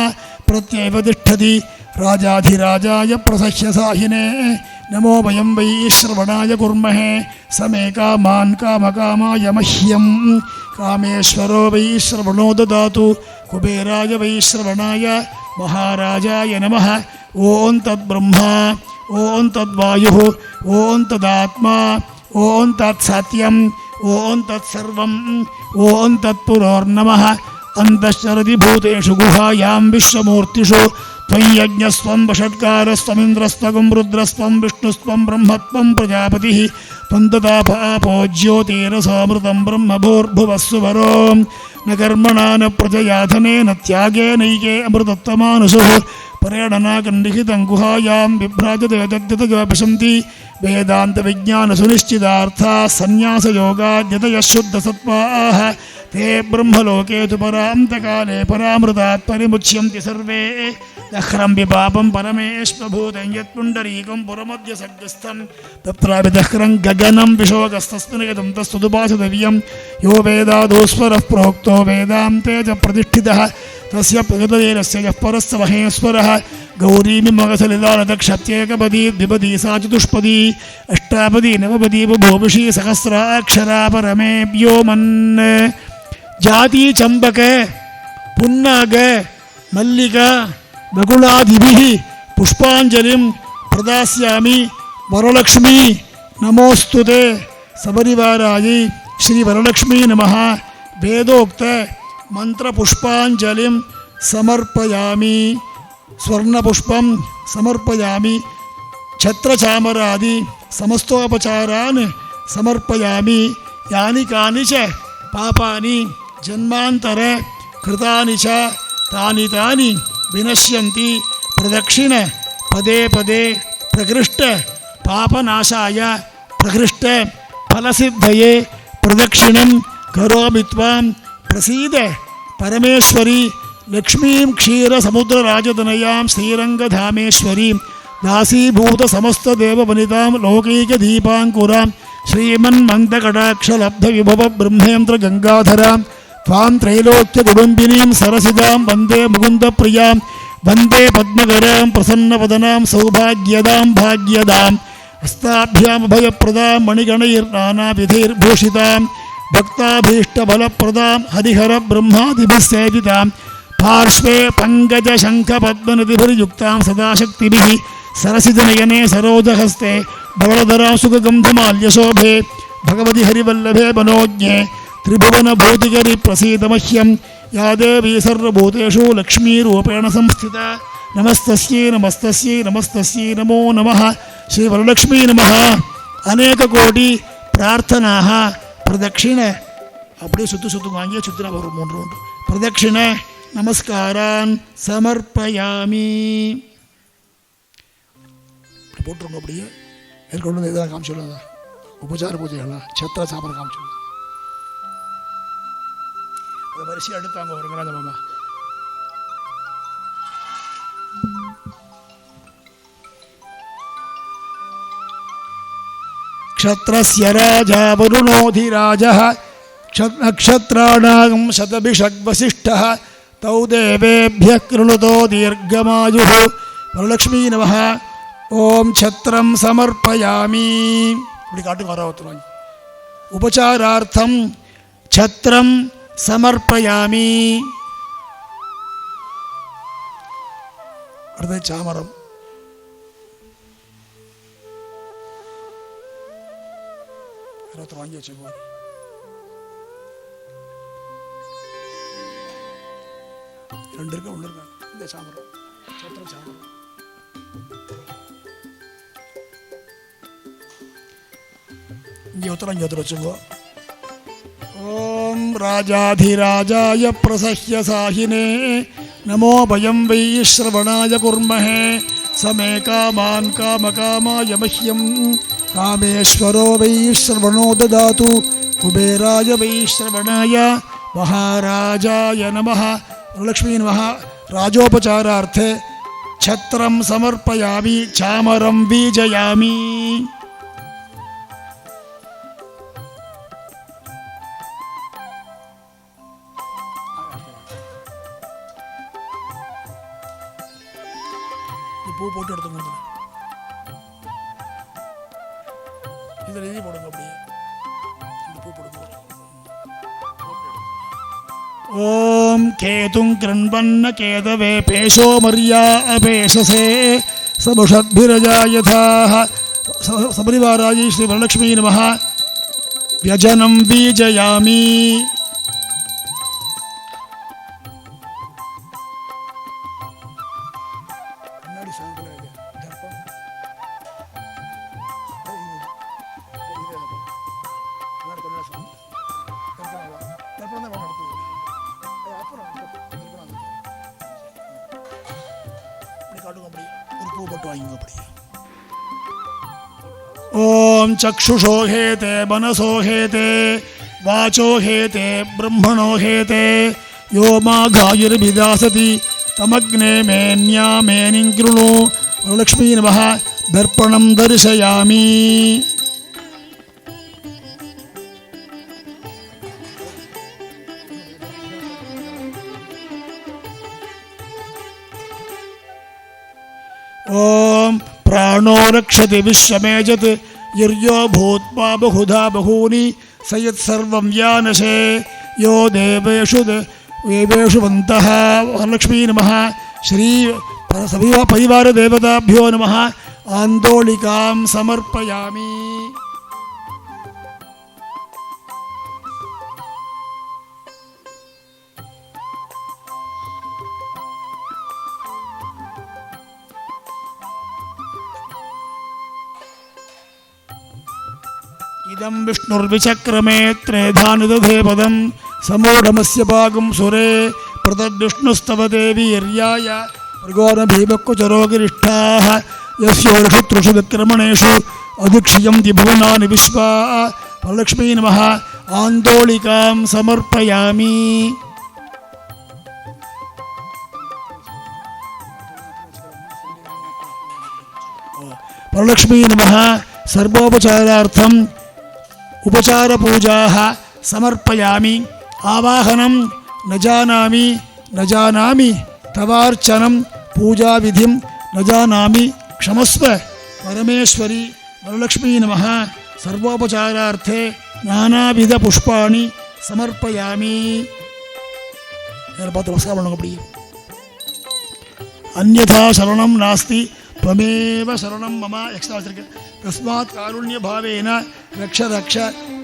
प्रत्येव तिष्ठति। राजाधिराजाय प्रसह्यसाहिने नमो वयं वै श्रवणाय कुर्महे। समे कामान् कामकामाय मह्यं कामेश्वरो वै श्रवणो ददातु। कुबेराय वै श्रवणाय महाराजाय नमः। ओं तद्ब्रह्मा ओं तद्वायुः ओं तदात्मा ओं तत्सत्यम् ओं तत्सर्वम् ओं तत्पुरोर्नमः। अन्तश्चरति भूतेषु गुहायां विश्वमूर्तिषु त्वय्यज्ञस्त्वं वषट्कारस्त्वमिन्द्रस्त्वं रुद्रस्त्वं विष्णुस्त्वं ब्रह्मत्वं प्रजापतिः त्वं तदापापो ज्योतिरसामृतं ब्रह्मभूर्भुवस्सु वरो न कर्मणा न प्रजया धनेन त्यागेनैके अमृतत्वमानुषुः परेणनाकण्डिहितं गुहायां बिभ्राजते तद्यतयोपशन्ति वेदान्तविज्ञानसुनिश्चितार्थाः सन्न्यासयोगाद्यतयः शुद्धसत्त्वाः ते ब्रह्मलोके तु परान्तकाले परामृतात् परिमुच्यन्ति सर्वे दह्रं विपापं परमेश्वभूतं यत्पुण्डरीकं पुरमद्य सद्यस्थं तत्रापि दह्रं गगनं विशोकस्तस्मिन् गतं तस्तुदुपासतव्यं यो वेदादोस्वरः प्रोक्तो वेदान्ते च प्रतिष्ठितः तस्य प्रगतदेनस्य यः परस्य महेश्वरः गौरीमिमगसलिलानदक्षत्येकपदी द्विपदी सा चतुष्पदी अष्टापदी नवपदी बभूविषी सहस्राक्षरा परमेभ्यो मन् जाति चंबक पुन्नाग मल्लिका बकुलादिभिः पुष्पाञ्जलिं प्रदास्यामि वरलक्ष्मी नमोस्तुते सपरिवारायै श्री वरलक्ष्मी नमः वेदोक्त मंत्रपुष्पाञ्जलिं समर्पयामि स्वर्णपुष्पं समर्पयामि छत्रचामरादि समस्तोपचारान् समर्पयामि यानि कानि च पापानि जन्मान्तर कृतानि च तानि विनश्यन्ति प्रदक्षिण पदे पदे प्रकृष्ट पापनाशाय प्रकृष्ट फलसिद्धये प्रदक्षिणं करोमि त्वां प्रसीद परमेश्वरी लक्ष्मीं क्षीरसमुद्रराजतनयां श्रीरङ्गधामेश्वरीं दासीभूतसमस्तदेववनितां लोकैकदीपाङ्कुरां श्रीमन्मन्दकटाक्षलब्धविभवब्रह्मेन्द्रगङ्गाधरां त्वां त्रैलोक्यकुटुम्बिनीं सरसिदां वन्दे मुकुन्दप्रियां वन्दे पद्मकरां प्रसन्नवदनां सौभाग्यदां भाग्यदां हस्ताभ्यामभयप्रदां मणिगणैर्नानाविधैर्भूषितां भक्ताभीष्टबलप्रदां हरिहरब्रह्मादिभिः सेवितां पार्श्वे पङ्कजशङ्खपद्मनिधिभिर्युक्तां सदाशक्तिभिः सरसिजनयने सरोजहस्ते बवलधरां सुखगन्धमाल्यशोभे भगवति हरिवल्लभे मनोज्ञे त्रिभुवनभूतिकरि प्रसीदमह्यं या देवी सर्वभूतेषु लक्ष्मीरूपेण संस्थिता नमस्तस्यै नमस्तस्यै नमस्तस्यै नमो नमः श्रीवरलक्ष्मी नमः अनेककोटि प्रार्थनाः प्रदक्षिण அப்படியே சுத்து வாங்கிய சுத்தினா ஒரு 3 ரவுண்டு பிரதட்சிண நமஸ்காரான் சமர்ப்பயாமி போட்டுருங்க. அப்படியே மேற்கொண்டு வந்து இதெல்லாம் காமிச்சுள்ளதா உபச்சார பூஜைகள்லாம் சத்திர சாமரம் காமிச்சுள்ள அதை வரிசையாக எடுத்தாங்க ஒரு மாமா. क्षत्रस्य राजा वरुणोऽधिराजः नक्षत्राणां शतभिषग्वसिष्ठः तौ देवेभ्यः कृणुतो दीर्घमायुः. वरलक्ष्मी नमः. ओम छत्रं समर्पयामि. இப்படி காட்டுங்க வராவத்துறாங்க. உபசாரார்த்தம் छत्रं समर्पयामि. அடுத்து சாமரம். வாங்கி வச்சுக்கோ. ரெண்டு இருக்க ஒன்று இருக்க இந்த சாமரம் சத்திர சாமரம். இங்கே உத்தரம் இங்கே உத்தரம் வச்சுக்கோ. ஓம் ராஜாதிராஜாய பிரசஹ்ய சாஹினே நமோ பயம் வை ஸ்ரவணாய குர்மஹே சமே காமான் காமகாமாய மஹ்யம் कामेश्वरो वैश्रवणो ददातु कुबेराय वैश्रवणाय महाराजाय नमः. लक्ष्मी नमः. राजोपचारार्थे छत्रं समर्पयामि चामरं बीजयामि. பூ போட்டு எடுத்து இதில் எழுதி போடுங்க. அப்படியே இந்த பூ போடுங்க. ஓம் கேதுங் கிரண்வன்ன கேதவே பேஷோ மர்யா அபேஷசே சமுஷத்பிரஜாயதாः சபரிவாராயை ஸ்ரீ வரலக்ஷ்மீ நமः. व्यजनं बीजयामि. ओम चक्षुषो हेते मनसो हेते वाचो हेते ब्रह्मणो हेते यो माघायुर्भिदासति तमग्ने मेन्यामेनिं कृणु लक्ष्मी नमः दर्पणं दर्शयामि ओम प्राणो रक्षति विश्वमेजत् युर्यो भूत्वा बहुधा बहूनि स यत्सर्वं व्यानशे यो देवेषु देवेषु लक्ष्मी नमः श्री परिवार देवताभ्यो नमः आन्दोलिकां समर्पयामि इदं विष्णुर्विचक्रमे त्रेधानुदधे पदं समूढमस्य पागं सुरे प्रतद्विष्णुस्तव देवी यर्याय मृगोरभीमक्कुचरोगिरिष्ठाः यस्योर्षुत्रुषु विक्रमणेषु अधिक्षयन्ति भुवनानि विश्वा लक्ष्मी नमः आन्दोलिकां समर्पयामि परलक्ष्मी नमः सर्वोपचारार्थम् उपचारपूजाः समर्पयामि आवाहनं न जानामि तवार्चनं पूजाविधिं न जानामि क्षमस्व परमेश्वरी वरलक्ष्मी नमः सर्वोपचारार्थे नानाविधपुष्पाणि समर्पयामि अन्यथा शरणं नास्ति त्वमेव शरणं मम तस्मात् कारुण्यभावेन रक्ष रक्ष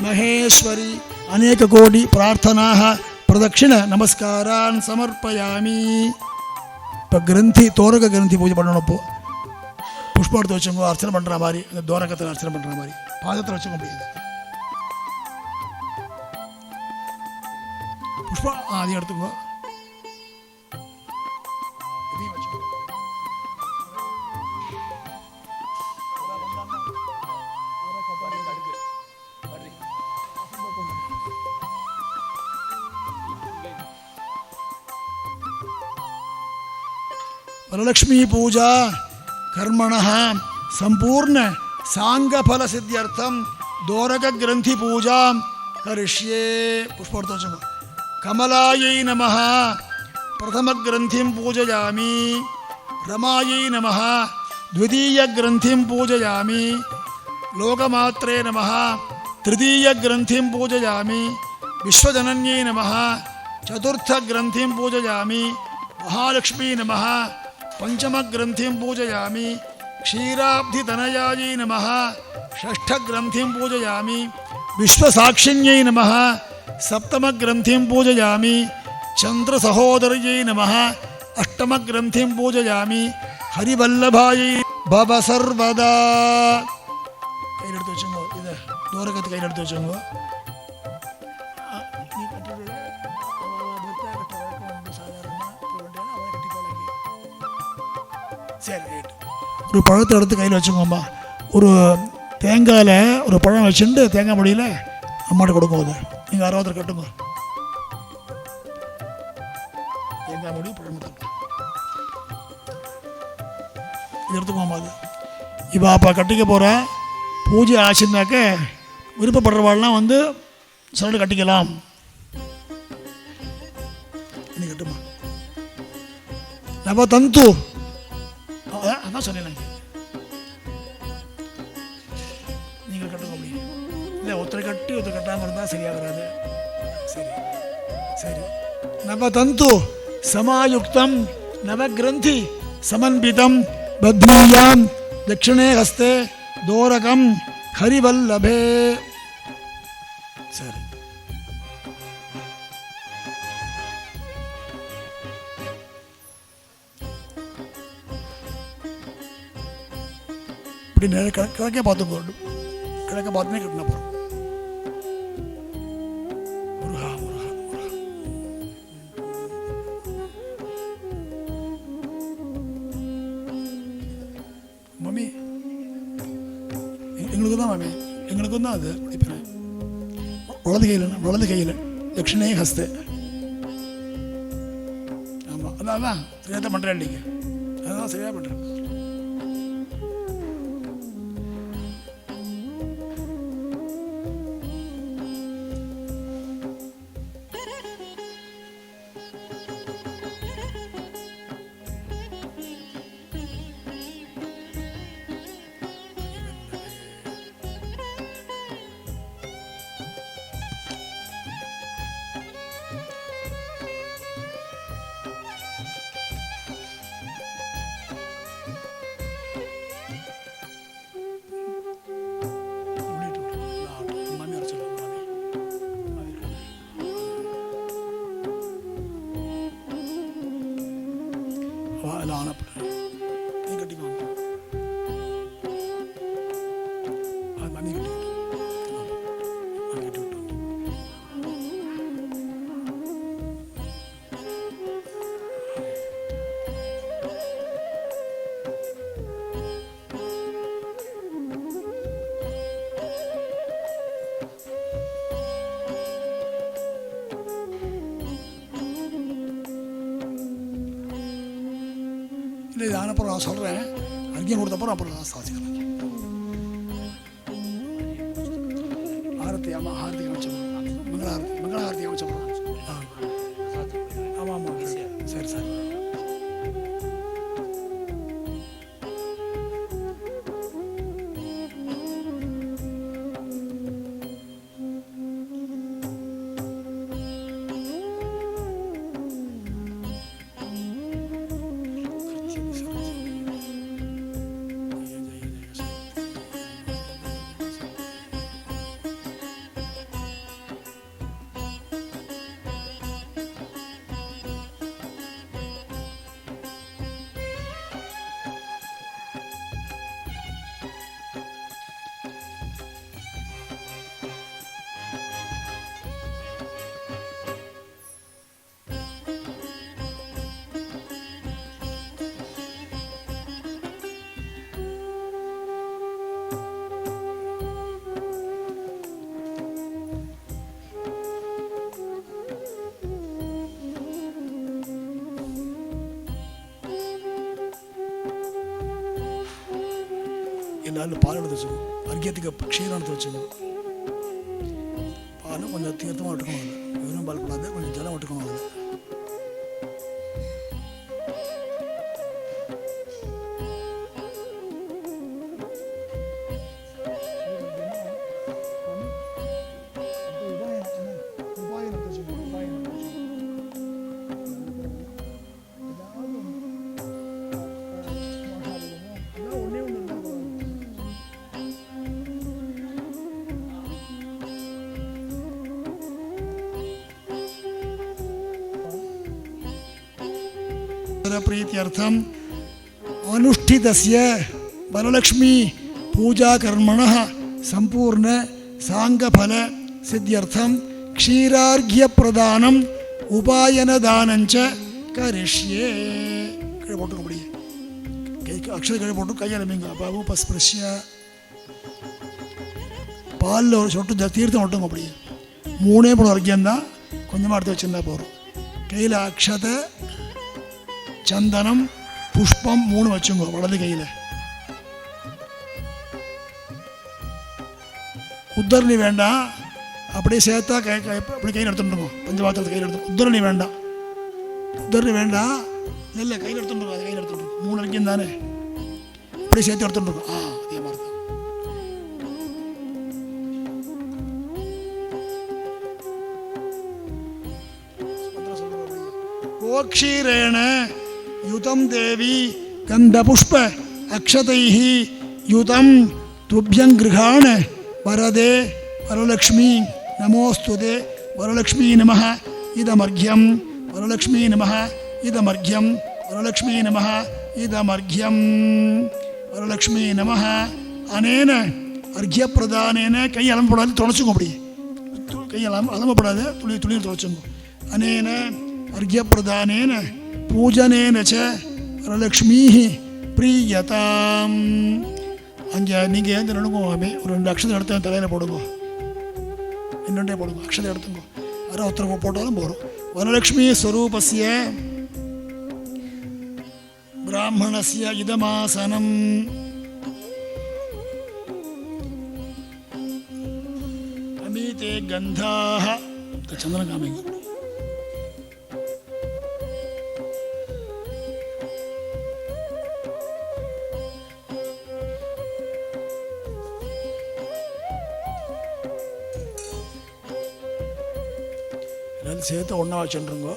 महेश्वरी अनेककोटि प्रार्थनाः प्रदक्षिण नमस्कारान् समर्पयामि இப்போ கிரந்தி தோரக கிரந்தி பூஜை பண்ணணும். இப்போ புஷ்பம் எடுத்து வச்சுங்க, அர்ச்சனை பண்ணுற மாதிரி அந்த தோரகத்தில் அர்ச்சனை பண்ணுற மாதிரி பாதத்தில் வச்சுக்க முடியாது. புஷ்பம் அதையும் எடுத்துக்கோ. वरलक्ष्मी पूजा कर्मणः संपूर्ण सांगफल सिद्ध्यर्थम दोरक ग्रंथि पूजा करिष्ये. पुष्पोर्तोचम कमलायै नमः प्रथम ग्रंथिं पूजयामि, रमायै नमः द्वितीय ग्रंथिं पूजयामि, लोकमात्रे नमः तृतीय ग्रंथिं पूजयामि, विश्वजनन्यै नमः चतुर्थ ग्रंथिं पूजयामि, महालक्ष्मी नमः पंचम ग्रंथिं पूजयामि, क्षीराब्धितनयायै नमः षष्ठ ग्रंथिं पूजयामि, विश्वसाक्षिण्यै नमः सप्तम ग्रंथिं पूजयामि, चंद्र सहोदर्यै नमः अष्टम ग्रंथिं पूजयामि, हरिवल्लभायै भव सर्वदा. கையிலெடுத்து வச்சுங்க, இதை தூரகத்து கையிலெடுத்து வச்சுங்க. சரி, ரைட். ஒரு பழத்தை எடுத்து கையில் வச்சுக்கோம்மா. ஒரு தேங்காயில் ஒரு பழம் வச்சுட்டு தேங்காய் முடியல அம்மாட்ட கொடுக்கும். போது நீங்கள் 60 கட்டுங்க. தேங்காய் முடி பழம் இது எடுத்துக்கோம்மா. அது இப்போ அப்போ கட்டிக்க போகிற பூஜை ஆச்சுன்னாக்க விருப்பப்படுறவாள்லாம் வந்து சரடு கட்டிக்கலாம். இன்னைக்கு கட்டுமா நவ தந்து அதான் சொன்னேன். நீங்கள் கட்டுங்க முடியும் இல்லை, ஒருத்தரை கட்டி ஒருத்தர் கட்டாமல் இருந்தால் சரியாக வராது. சரி சரி. நவ தந்து சமாயுக்தம் நவ கிரந்தி சமன்பிதம் பத்மீயாம் தட்சிணே ஹஸ்தே தோரகம் ஹரிவல்லபே. சரி. இப்படி கிழக்கே பார்த்துக்கோ, கிழக்க பார்த்துனே கட்டினா போகிறோம். முருகா முருகா முருகா. மம்மி எங்களுக்கு தான் மாமி, எங்களுக்கும் தான் அது குடிப்பேன். வலது கையில் தட்சிணே ஹஸ்து. ஆமாம், அதான் சரியாக தான் பண்ணுறேன் இல்லைங்க, அதான் சரியாக பண்ணுறேன். எல்லாம் ஆனப்பட நீ கட்டிக்குவாங்க, அது மம்மி கட்டிக்கிட்டு கட்டி விட்டு இல்லை. இது ஆனப்புறம் நான் சொல்கிறேன், அங்கேயும் கொடுத்தப்பறம் அப்புறம் நான் சாதிக்கிறேன். ஆரத்தி, ஆமாம், ஆரத்தி அமைச்சோம், மங்கள ஆரத்தி அமைச்சோம். ஆமாம் ஆமாம், சரி சரி. எல்லாரும் பால் எடுத்து வச்சுக்கணும், அர்க்கியத்துக்கு க்ஷீரம் எடுத்து வச்சுக்கணும். பால் கொஞ்சம் தீர்த்தமாக விட்டுக்கணும், அதில் வெறும் பால் கூடாது, கொஞ்சம் ஜலம் விட்டுக்கணும் அதில். प्रीत्यर्थम अनुष्ठितस्य वरलक्ष्मी पूजा कर्मणः संपूर्ण सांगफल सिद्ध्यर्थम क्षीरार्घ्य प्रदानम उपायन दानंच करिष्ये. कई போட்டு அப்படியே கை அக்ஷர கை போட்டு கையால மீங்க பாபு பஸ்பிரஷ்ய பால்ல ஒரு சொட்டு தீர்த்தம் ஒட்டுங்க. அப்படியே மூணே போன அர்க்கியம் தான், கொஞ்சமாக எடுத்து வச்சிருந்தா போகிறோம். கையில் அக்ஷதை, சந்தனம், புஷ்பம் 3 வச்சுங்க வலது கையில். உத்தரணி வேண்டாம், அப்படியே சேர்த்தா அப்படி கையில் எடுத்துட்டுருக்கோம். பஞ்சபாத்திரத்தை கையில் எடுத்து உத்தரணி வேண்டாம், உத்தரணி வேண்டாம், இல்லை கையில் எடுத்துட்டுருக்கோம். அது கையில் எடுத்துட்டுருக்கோம், 3 வரைக்கும் தானே, அப்படியே சேர்த்து எடுத்துட்டுருக்கோம். அதே மாதிரி தான். கோக்ஷீரேண युतं देवी गंधपुष्प अक्षतैः युतं तुभ्यं गृहाण वरदे वरलक्ष्मी नमोस्तुते वरलक्ष्मी नमः इदमर्घ्यं वरलक्ष्मी नमः इदमर्घ्यं वरलक्ष्मी नमः इदमर्घ्यं वरलक्ष्मी नमः அனேன அர்க்கிய பிரதானேன கை அலம்பப்படாது தொலைச்சுங்க. அப்படி கை அலம்பப்படாது, துணியில் தொலைச்சுங்க. அனேன அர்க்கிய பிரதானேன பூஜனேன ச வரலக்ஷ்மீ பிரியதாம். அங்கே நீங்கள் ஏந்து நடுங்குவாமே, ஒரு 2 அக்ஷதை எடுத்து தலையில் போடுங்க. இன்னொன்றே போடுங்க, அக்ஷதை எடுத்துங்க. யாரும் ஒருத்தர் போட்டாலும் போகிறோம். வரலக்ஷ்மி ஸ்வரூபஸ்ய பிராமணஸ்ய இதமாசனம் அமீதே கந்தாக. சந்திரன் காமிங்க. எல்லாரும் சேர்த்து ஒன்றா வச்சுருங்க.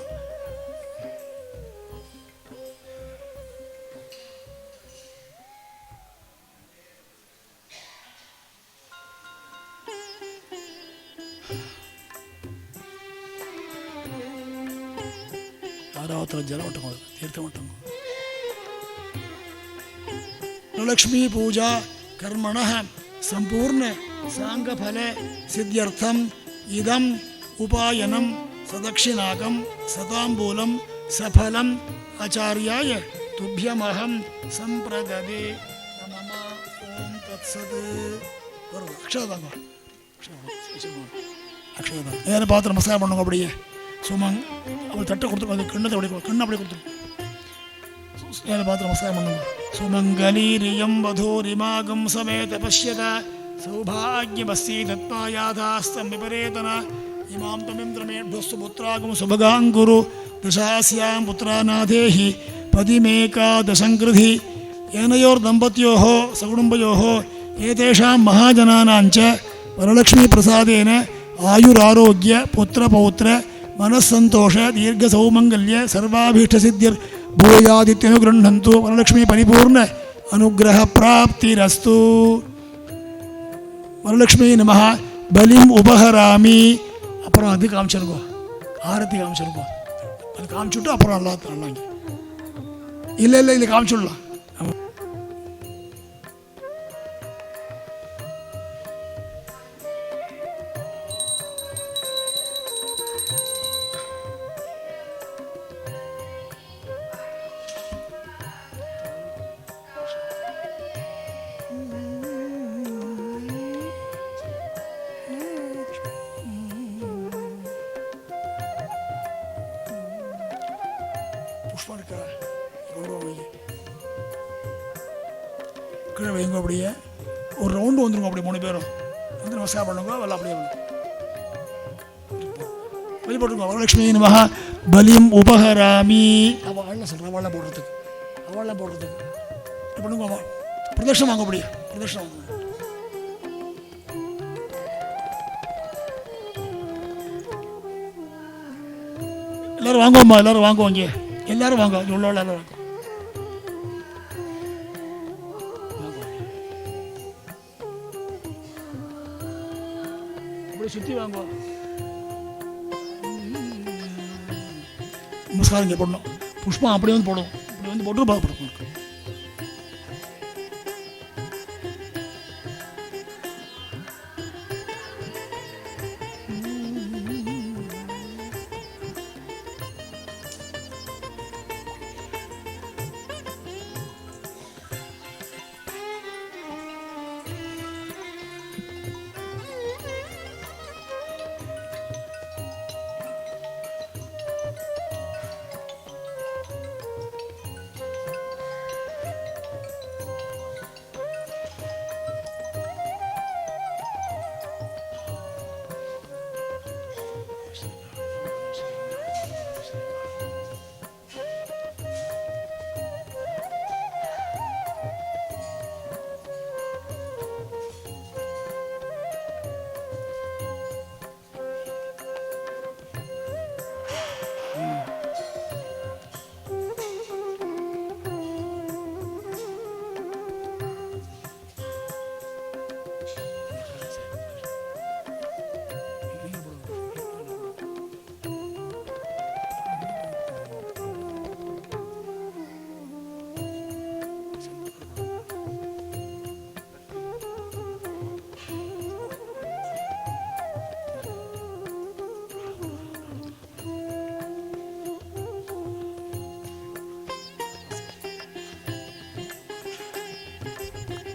ஆறாவத்தில் ஜலம் விட்டுங்க, தீர்த்தம் விட்டுங்க. லக்ஷ்மி பூஜா கர்மண சம்பூர்ண சாங்கபல சித்தியர்த்தம் இதம் உபாயனம் சதக்ஷிணாகம் சதாம்பூலம் சஃபலம் ஆச்சாரியாய துப்பியமகம் சம்பிரததே நம. ஓம் தத்சத். அக்ஷதாங்க, அக்ஷதா நேரம் பார்த்து நமஸ்காரம் பண்ணுங்க. அப்படியே சுமங் அவர் தட்டை கொடுத்துருக்கோம், அது கிண்ணத்தை அப்படி கிண்ண அப்படி கொடுத்துருக்கோம். நேரம் பார்த்து நமஸ்காரம் பண்ணுங்க. சுமங்கலீரியம் வதூரிமாகம் சமேத பஷ்யத சௌபாகியமஸ்தி தத்மாயாதாஸ்தம் விபரேதன இமாம் தமிந்திரமேभ्यस्तु புத்ராகம் சுபகாங்குரு தசாஸ்யாம் புத்ராநாதேஹி பதிமேகாதசங்கிருதி. ஏனையோர் தம்பத்யோः சகுடும்பயோः ஏதேஷாம் மகாஜனானாஞ்ச வரலக்ஷ்மி பிரசாதேன ஆயுராரோக்கிய புத்திரபௌத்திர மனசந்தோஷ தீர்க்க சௌமங்கல்ய சர்வாபீஷ்டசித்திர் பூயாதித்யனுகிருண்ணந்து. வரலக்ஷ்மி பரிபூர்ண அனுகிரக பிராப்திரஸ்து. வரலக்ஷ்மி நமः. பலிம் உபஹராமி. அப்புறம் அது காமிச்சிருக்கோம், ஆரத்தி காமிச்சிருக்கோம். அது காமிச்சுட்டு அப்புறம் நல்லா தரலாங்க. இல்லை இல்லை, இல்லை காமிச்சுடலாம். புஷ்பம் இருக்கா கொண்டு வைங்க, கீழே வைங்க. அப்படியே ஒரு ரவுண்டு வந்துருங்க. அப்படி 3 பேரும் வந்து நமஸ்காரம் பண்ணுங்க. வெள்ள அப்படியே வெளிப்பட்டுருங்க. வரலட்சுமி நமः. பலிம் உபஹராமி. அவள் சொல்கிறேன், அவள்லாம் போடுறதுக்கு, அவள்லாம் போடுறதுக்கு பண்ணுங்க. பிரதட்சணம் வாங்க. அப்படியே பிரதட்சணம் வாங்க. எல்லாரும் வாங்குவோம்மா, எல்லாரும் வாங்குவாங்க, எல்லாரும் வாங்க. உள்ள எல்லாரும் வாங்க. அப்படி சுற்றி வாங்க. நமஸ்காரம் இங்கே போடணும். புஷ்பம் அப்படியே வந்து போடும். இப்படி வந்து போட்டு பார்க்கணும்.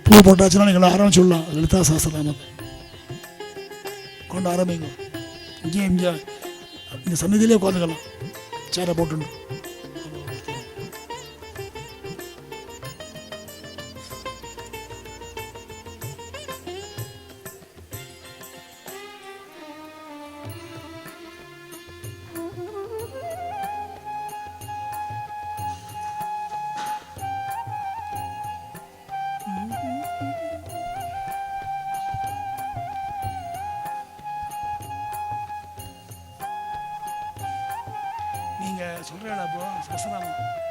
பூ போட்டாச்சுன்னா நீங்கள் ஆரம்பிச்சு விடலாம். லலிதா சஹஸ்ரநாமத்தை கொண்டு ஆரம்பிங்க. இங்கே இந்த சந்நிதியிலே உட்காந்துக்கலாம், சேரை போட்டுண்டு. நீங்கள் சொல்கிறீங்களா இப்போ சஹஸ்ரநாமம்